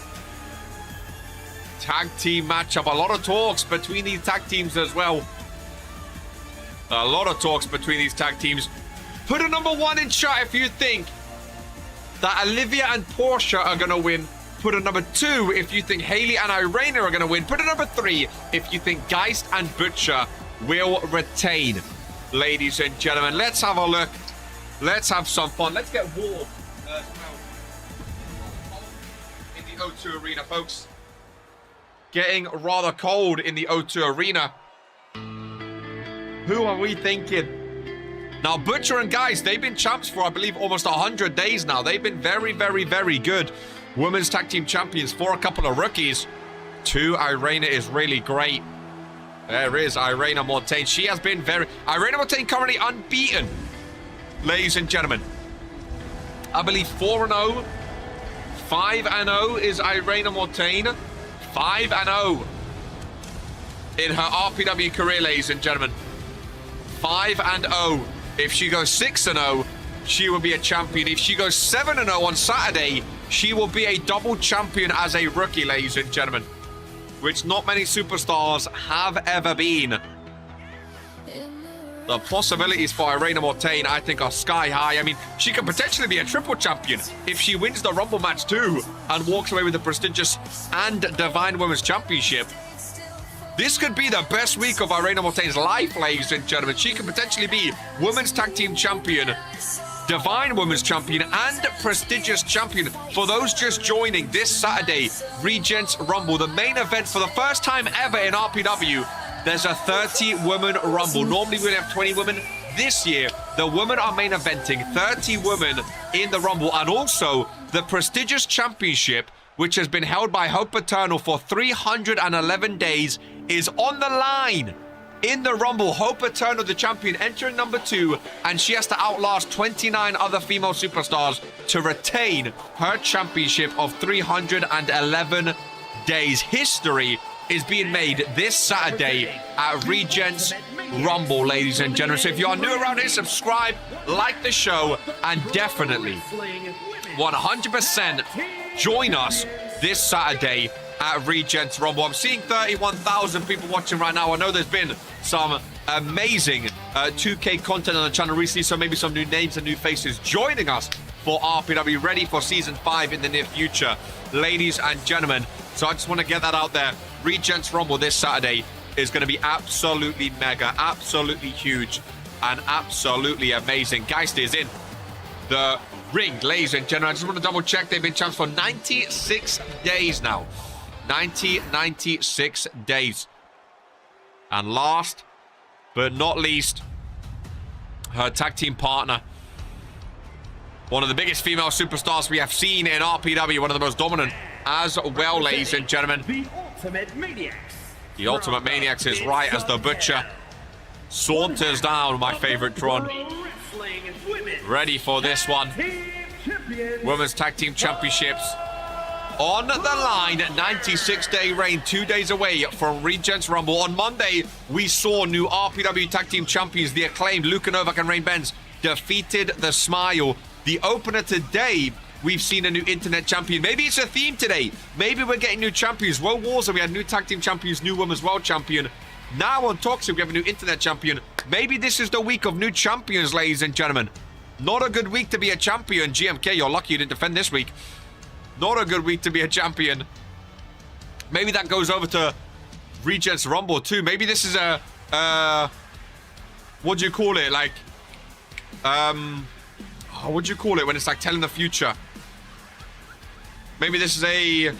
Tag team matchup. A lot of talks between these tag teams as well. A lot of talks between these tag teams. Put a number 1 in chat if you think that Olivia and Portia are going to win. Put a number 2 if you think Haley and Irena are going to win. Put a number 3 if you think Geist and Butcher will retain. Ladies and gentlemen, let's have a look. Let's have some fun. Let's get warm as well in the O2 Arena, folks. Getting rather cold in the O2 Arena. Who are we thinking? Now, Butcher and Geist, they've been champs for, I believe, almost 100 days now. They've been very, very, very good. Women's Tag Team Champions for a couple of rookies. 2, Irena is really great. There is Irena Mortain. She has been very... Irena Mortain currently unbeaten. Ladies and gentlemen. I believe 4-0. 5-0 is Irena Mortain. 5-0 in her RPW career, ladies and gentlemen. 5-0. If she goes 6-0, she will be a champion. If she goes 7-0 on Saturday, she will be a double champion as a rookie, ladies and gentlemen. Which not many superstars have ever been. The possibilities for Irena Mortain, I think, are sky high. I mean, she could potentially be a triple champion if she wins the Rumble match too and walks away with the prestigious and Divine Women's Championship. This could be the best week of Irena Mortain's life, ladies and gentlemen. She could potentially be Women's Tag Team Champion, Divine Women's Champion, and Prestigious Champion. For those just joining this Saturday, Regents Rumble, the main event for the first time ever in RPW. There's a 30-woman Rumble. Normally we have 20 women. This year, the women are main eventing 30 women in the Rumble, and also the Prestigious Championship, which has been held by Hope Eternal for 311 days, is on the line. In the Rumble, Hope Eternal, the champion, entering number 2, and she has to outlast 29 other female superstars to retain her championship of 311 days. History is being made this Saturday at Regents Rumble, ladies and gentlemen. So if you are new around here, subscribe, like the show, and definitely 100% join us this Saturday at Regents Rumble. I'm seeing 31,000 people watching right now. I know there's been some amazing 2K content on the channel recently, so maybe some new names and new faces joining us for RPW, ready for Season 5 in the near future, ladies and gentlemen. So I just want to get that out there. Regents Rumble this Saturday is going to be absolutely mega, absolutely huge, and absolutely amazing. Geist is in the ring, ladies and gentlemen. I just want to double check. They've been champs for 96 days now. 96 days. And last but not least, her tag team partner, one of the biggest female superstars we have seen in RPW, one of the most dominant as well, ladies and gentlemen. The Ultimate Maniacs is right as the Butcher saunters down, my favorite Tron. Ready for this one. Women's Tag Team Championships on the line. 96-day reign, 2 days away from Regents Rumble. On Monday, we saw new RPW Tag Team Champions, the acclaimed Luka Novak and Rain Benz, defeated the Smile. The opener today we've seen a new internet champion. Maybe it's a theme today. Maybe we're getting new champions. World Wars, we had new tag team champions, new women's world champion. Now on Toxic, we have a new internet champion. Maybe this is the week of new champions, ladies and gentlemen. Not a good week to be a champion. GMK, you're lucky you didn't defend this week. Not a good week to be a champion. Maybe that goes over to Regents Rumble too. Maybe this is a what do you call it? Like what do you call it when it's like telling the future? Maybe this is a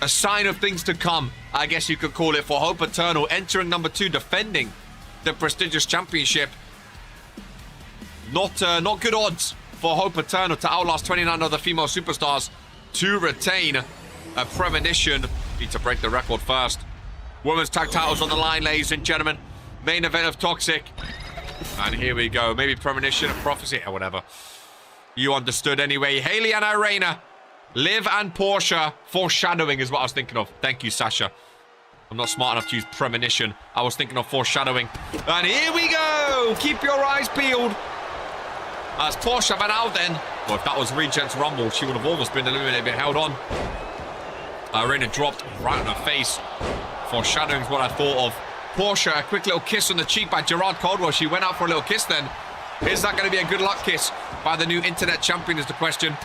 sign of things to come, I guess you could call it, for Hope Eternal, entering number 2, defending the prestigious championship. Not good odds for Hope Eternal to outlast 29 other female superstars to retain a premonition. Need to break the record first. Women's tag titles on the line, ladies and gentlemen. Main event of Toxic. And here we go. Maybe premonition and prophecy or whatever. You understood anyway. Haley and Irena. Liv and Portia. Foreshadowing is what I was thinking of. Thank you, Sasha. I'm not smart enough to use premonition. I was thinking of foreshadowing. And here we go. Keep your eyes peeled. As Portia Van Alden. Well, if that was Regent's Rumble, she would have almost been eliminated, but held on. Irena dropped right on her face. Foreshadowing is what I thought of. Portia, a quick little kiss on the cheek by Gerard Caldwell. She went out for a little kiss then. Is that going to be a good luck kiss by the new internet champion is the question.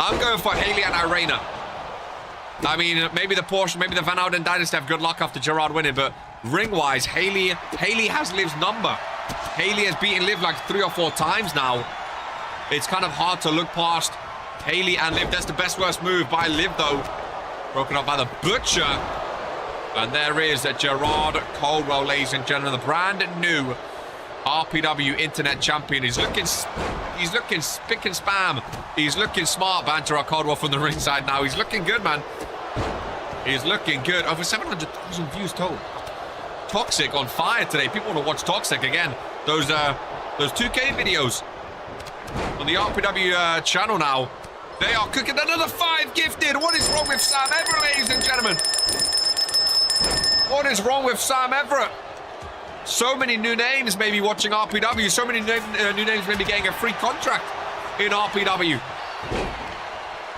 I'm going for Haley and Irena. I mean, maybe the Portia, maybe the Van Alden dynasty have good luck after Gerard winning, but ring-wise, Haley has Liv's number. Haley has beaten Liv like 3 or 4 times now. It's kind of hard to look past Haley and Liv. That's the best worst move by Liv, though. Broken up by the Butcher. And there is Gerard Caldwell, ladies and gentlemen, the brand new RPW Internet Champion. He's looking spick and spam. He's looking smart, Gerard Caldwell from the ringside now. He's looking good, man. He's looking good. Over 700,000 views total. Toxic on fire today. People want to watch Toxic again. Those 2K videos on the RPW channel now. They are cooking another 5 gifted. What is wrong with Sam Everett, ladies and gentlemen? What is wrong with Sam Everett? So many new names maybe watching RPW. So many new names maybe getting a free contract in RPW.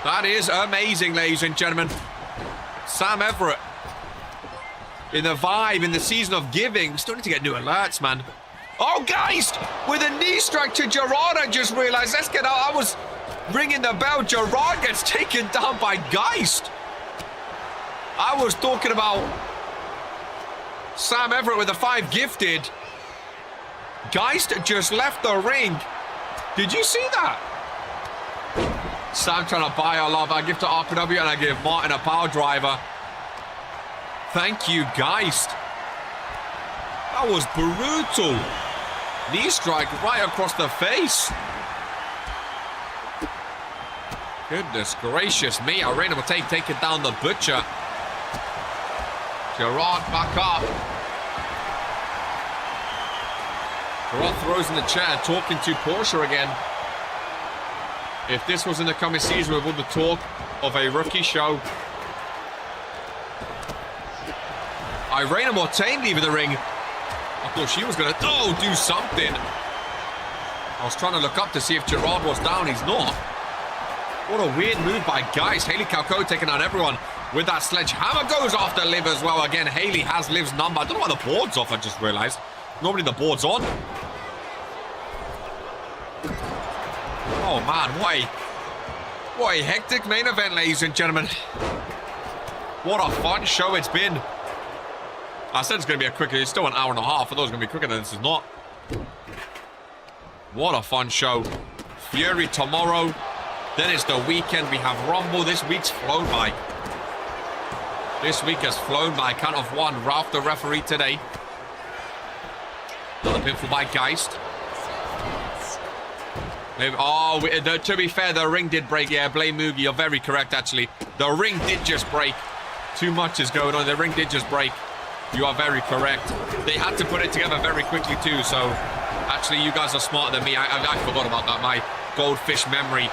That is amazing, ladies and gentlemen. Sam Everett. In the vibe, in the season of giving. We still need to get new alerts, man. Oh, Geist! With a knee strike to Gerard, I just realized. Let's get out. I was ringing the bell. Gerard gets taken down by Geist. I was talking about Sam Everett with a 5 gifted. Geist just left the ring. Did you see that? Sam trying to buy our love. I give to RPW and I give Martin a power driver. Thank you, Geist. That was brutal. Knee strike right across the face. Goodness gracious me. Irena will taking down the Butcher. Gerard back up. Gerard throws in the chair, talking to Portia again. If this was in the coming season, we would the talk of a rookie show. Irena more tame leaving the ring. I thought she was going to do something. I was trying to look up to see if Gerard was down. He's not. What a weird move by Geist. Haley Calco taking out everyone with that sledgehammer. Goes after Liv as well. Again, Haley has Liv's number. I don't know why the board's off, I just realized. Normally the board's on. Oh man, what a hectic main event, ladies and gentlemen. What a fun show it's been. I said it's going to be a quicker, it's still an hour and a half. I thought it was going to be quicker than this is not. What a fun show. Fury tomorrow. Then it's the weekend. We have Rumble. This week's flown by. This week has flown by. Count of 1. Ralph the referee today. Another pinfall by Geist. Maybe, to be fair, the ring did break. Yeah, blame Moogie. You're very correct, actually. The ring did just break. Too much is going on. The ring did just break. You are very correct. They had to put it together very quickly too, so actually you guys are smarter than me. I forgot about that, my goldfish memory.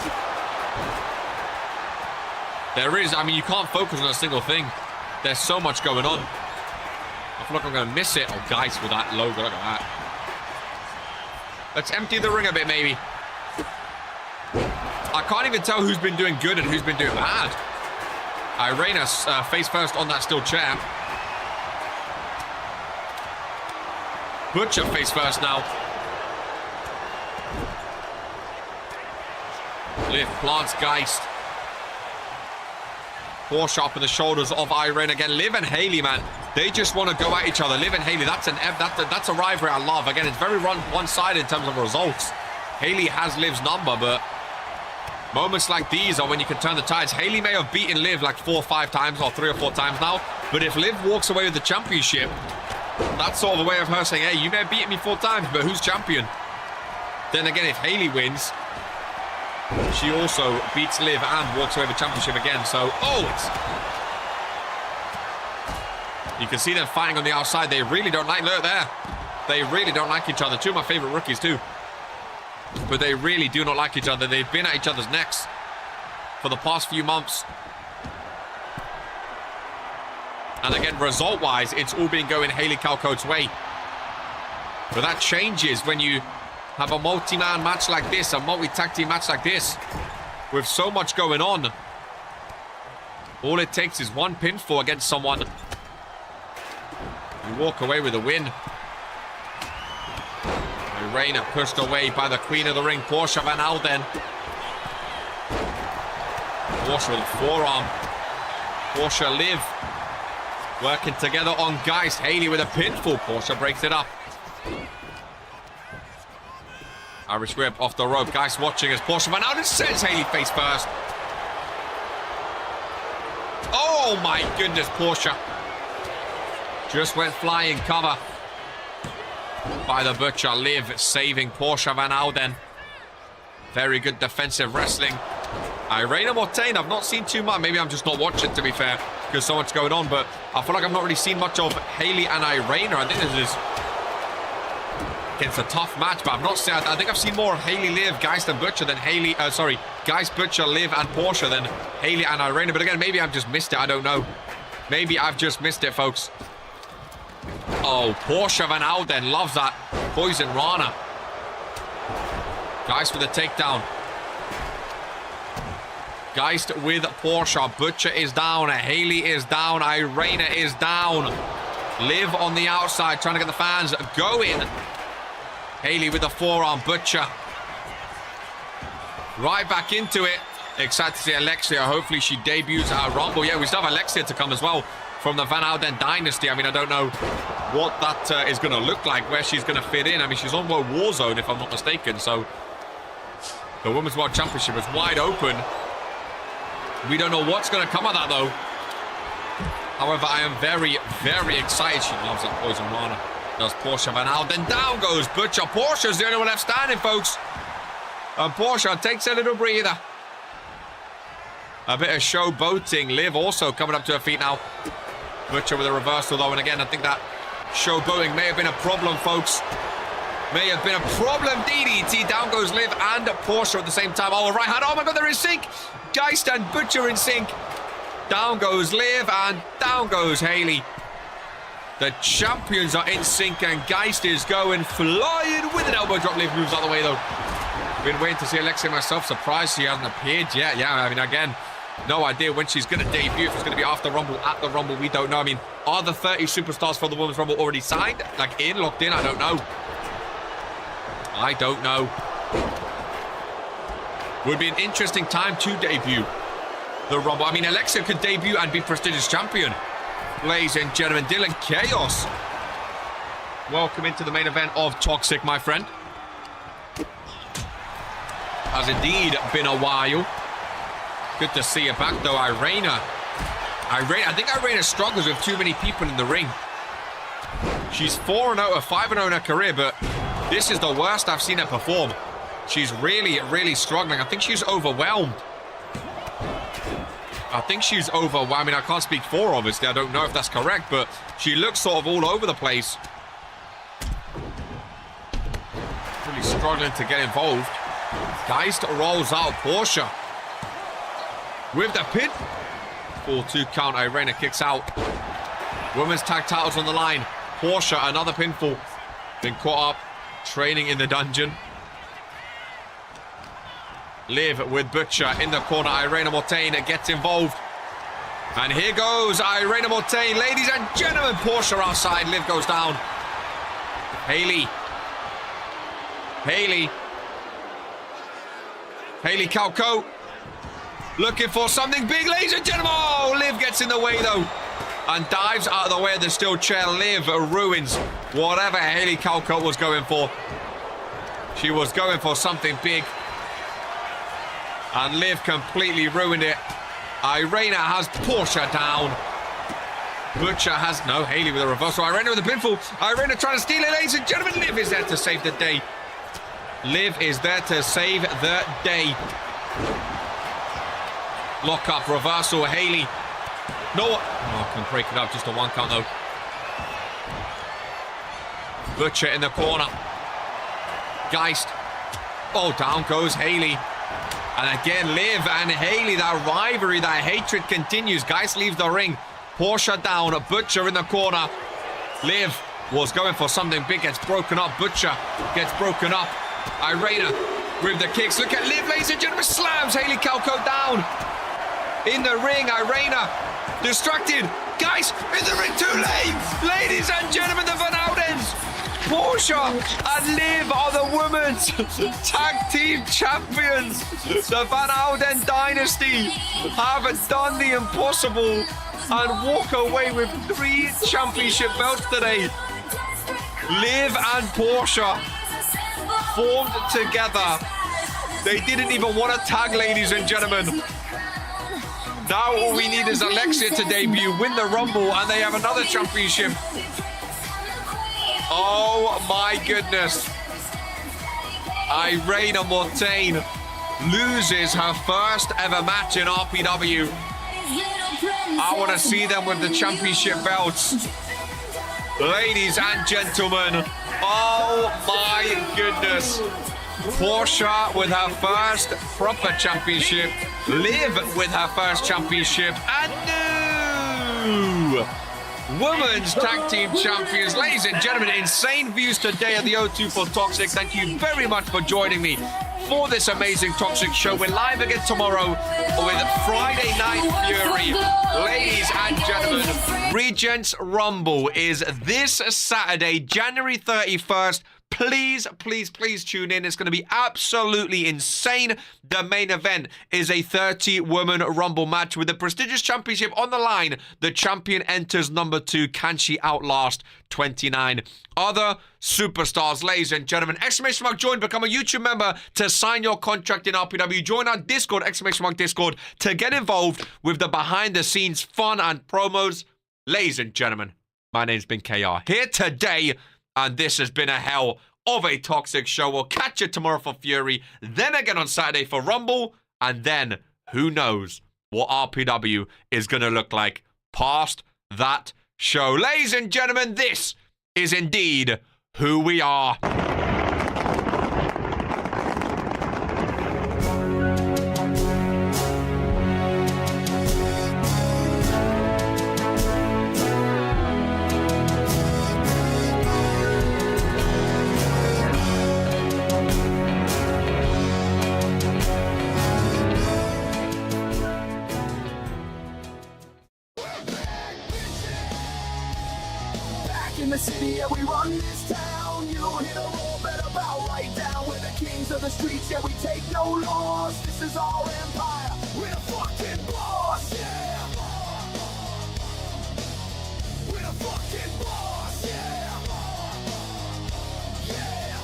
There is, I mean, you can't focus on a single thing. There's so much going on. I feel like I'm going to miss it. Oh, guys, with that logo, look at that. Let's empty the ring a bit, maybe. can't even tell who's been doing good and who's been doing bad. Irena face first on that steel chair. Butcher face first now. Liv plants Geist. Porsche up in the shoulders of Irene again. Liv and Haley, man, they just want to go at each other. Liv and Haley, that's a rivalry I love. Again, it's very one-sided in terms of results. Haley has Liv's number, but moments like these are when you can turn the tides. Haley may have beaten Liv like 4 or 5 times or 3 or 4 times now, but if Liv walks away with the championship, that's sort of a way of her saying, hey, you may have beaten me 4 times, but who's champion? Then again, if Haley wins, she also beats Liv and walks away with the championship again. So, you can see them fighting on the outside. They really don't like, look there. They really don't like each other. 2 of my favorite rookies too. But they really do not like each other. They've been at each other's necks for the past few months. And again, result-wise, it's all been going Haley Calcoat's way. But that changes when you have a multi-man match like this, a multi-tag team match like this, with so much going on. All it takes is one pinfall against someone. You walk away with a win. Irena pushed away by the Queen of the Ring, Porsche Van Alden. Porsche with a forearm. Porsche Liv working together on Geist. Haley with a pinfall. Porsche breaks it up. Irish whip off the rope. Geist watching as Porsche Van Alden sends Haley face first. Oh my goodness, Porsche just went flying cover by the Butcher. Liv saving Porsche Van Alden. Very good defensive wrestling. Irena Mortain, I've not seen too much. Maybe I'm just not watching, to be fair, because so much going on. But I feel like I've not really seen much of Haley and Irena. I think this is, it's a tough match, but I've not seen. I think I've seen more of Haley, Liv, Geist, and Butcher than Haley. Geist, Butcher, Liv, and Porsche than Haley and Irena. But again, maybe I've just missed it. I don't know. Maybe I've just missed it, folks. Oh, Porsche Van Alden loves that Poison Rana. Geist with a takedown. Geist with Porsche. Butcher is down. Haley is down. Irena is down. Liv on the outside trying to get the fans going. Haley with the forearm. Butcher right back into it. Excited to see Alexia. Hopefully she debuts at Rumble. Yeah, we still have Alexia to come as well from the Van Alden dynasty. I mean, I don't know what that is going to look like, where she's going to fit in. I mean, she's on World Warzone, if I'm not mistaken. So the Women's World Championship is wide open. We don't know what's going to come of that, though. However, I am very, very excited. She loves that Poison Rana. Does Porsche Van Alden. Down goes Butcher. Porsche's the only one left standing, folks. And Porsche takes a little breather. A bit of showboating. Liv also coming up to her feet now. Butcher with a reversal, though. And again, I think that showboating may have been a problem, folks. May have been a problem. DDT. Down goes Liv and Porsche at the same time. Oh, right hand. Oh, my God, they're in sync. Geist and Butcher in sync. Down goes Liv and down goes Haley. The champions are in sync and Geist is going flying with an elbow drop. Liv moves out of the way, though. Been waiting to see Alexia myself. Surprised she hasn't appeared yet. Yeah, I mean, again, no idea when she's going to debut. If it's going to be after Rumble, at the Rumble, we don't know. I mean, are the 30 superstars for the Women's Rumble already signed? Like, locked in? I don't know. I don't know. Would be an interesting time to debut the Rumble. I mean, Alexia could debut and be prestigious champion. Ladies and gentlemen, Dylan Chaos. Welcome into the main event of Toxic, my friend. Has indeed been a while. Good to see you back, though, Irena. I think Irena struggles with too many people in the ring. She's 4-0 or 5-0 in her career, but this is the worst I've seen her perform. She's really, really struggling. I think she's overwhelmed. I mean, I can't speak for her, obviously. I don't know if that's correct, but she looks sort of all over the place. Really struggling to get involved. Geist rolls out. Porsche with the pin. 4-2 count. Irena kicks out. Women's tag titles on the line. Porsche, another pinfall. Been caught up training in the dungeon. Liv with Butcher in the corner. Irene Mortain gets involved. And here goes Irene Mortain. Ladies and gentlemen, Porsche outside. Liv goes down. Haley CAW looking for something big, ladies and gentlemen. Oh, Liv gets in the way, though. And dives out of the way of the steel chair. Liv ruins whatever Haley CAW was going for. She was going for something big. And Liv completely ruined it. Irene has Porsche down. Butcher has... No, Haley with a reversal. Irene with a pinfall. Irene trying to steal it, ladies and gentlemen. Liv is there to save the day. Liv is there to save the day. Lock up, reversal. Haley. No. Oh, can break it up. Just a 1 count, though. Butcher in the corner. Geist. Oh, down goes Haley. And again, Liv and Haley, that rivalry, that hatred continues. Geist leaves the ring. Porsche down. Butcher in the corner. Liv was going for something big. Gets broken up. Butcher gets broken up. Irene with the kicks. Look at Liv, ladies and gentlemen. Slams Haley CAW down. In the ring, Irene distracted. Geist in the ring, too late. Ladies and gentlemen, the Van Oudens. Porsche and Liv are the women's tag team champions. The Van Ouden dynasty have done the impossible and walk away with 3 championship belts today. Liv and Porsche formed together. They didn't even want to tag, ladies and gentlemen. Now all we need is Alexia to debut, win the Rumble, and they have another championship. Oh my goodness. Irene Mortain loses her first ever match in RPW. I want to see them with the championship belts. Ladies and gentlemen, oh my goodness. Porsche with her first proper championship. Liv with her first championship. And new Women's Tag Team Champions. Ladies and gentlemen, insane views today at the O2 for Toxic. Thank you very much for joining me for this amazing Toxic show. We're live again tomorrow with Friday Night Fury. Ladies and gentlemen, Regents Rumble is this Saturday, January 31st. Please, please, please tune in. It's going to be absolutely insane. The main event is a 30-woman Rumble match with the prestigious championship on the line. The champion enters number 2. Can she outlast 29 other superstars? Ladies and gentlemen, exclamation mark join. Become a YouTube member to sign your contract in RPW. Join our Discord, exclamation mark Discord, to get involved with the behind-the-scenes fun and promos. Ladies and gentlemen, my name's been KR here today. And this has been a hell of a Toxic show. We'll catch you tomorrow for Fury, then again on Saturday for Rumble, and then who knows what RPW is going to look like past that show. Ladies and gentlemen, this is indeed who we are. In the city, yeah, we run this town. You hit a roll, better bow right down. We're the kings of the streets, yeah, we take no loss. This is our empire, we're the fucking boss, yeah. We're the fucking boss, yeah. Yeah.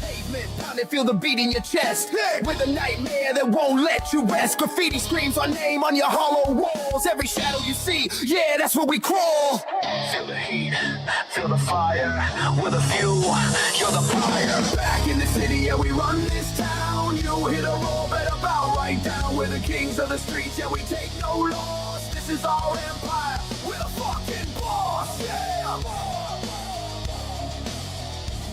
Pavement, pounding, feel the beat in your chest. Hey. With a nightmare that won't let you rest. Graffiti screams our name on your hollow walls. Every shadow you see, yeah, that's where we crawl. Feel the heat, feel the fire. We're the fuel, you're the fire. Back in the city, yeah, we run this town. You hit a roll, better bow right down. We're the kings of the streets, yeah, we take no loss. This is our empire, we're the fucking boss, yeah.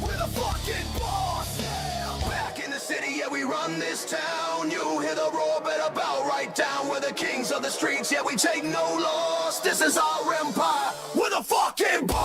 We're the fucking boss, yeah. Back in the city, yeah, we run this town. You hear the roar, better bow right down. We're the kings of the streets, yeah, we take no loss. This is our empire, we're the fucking boss.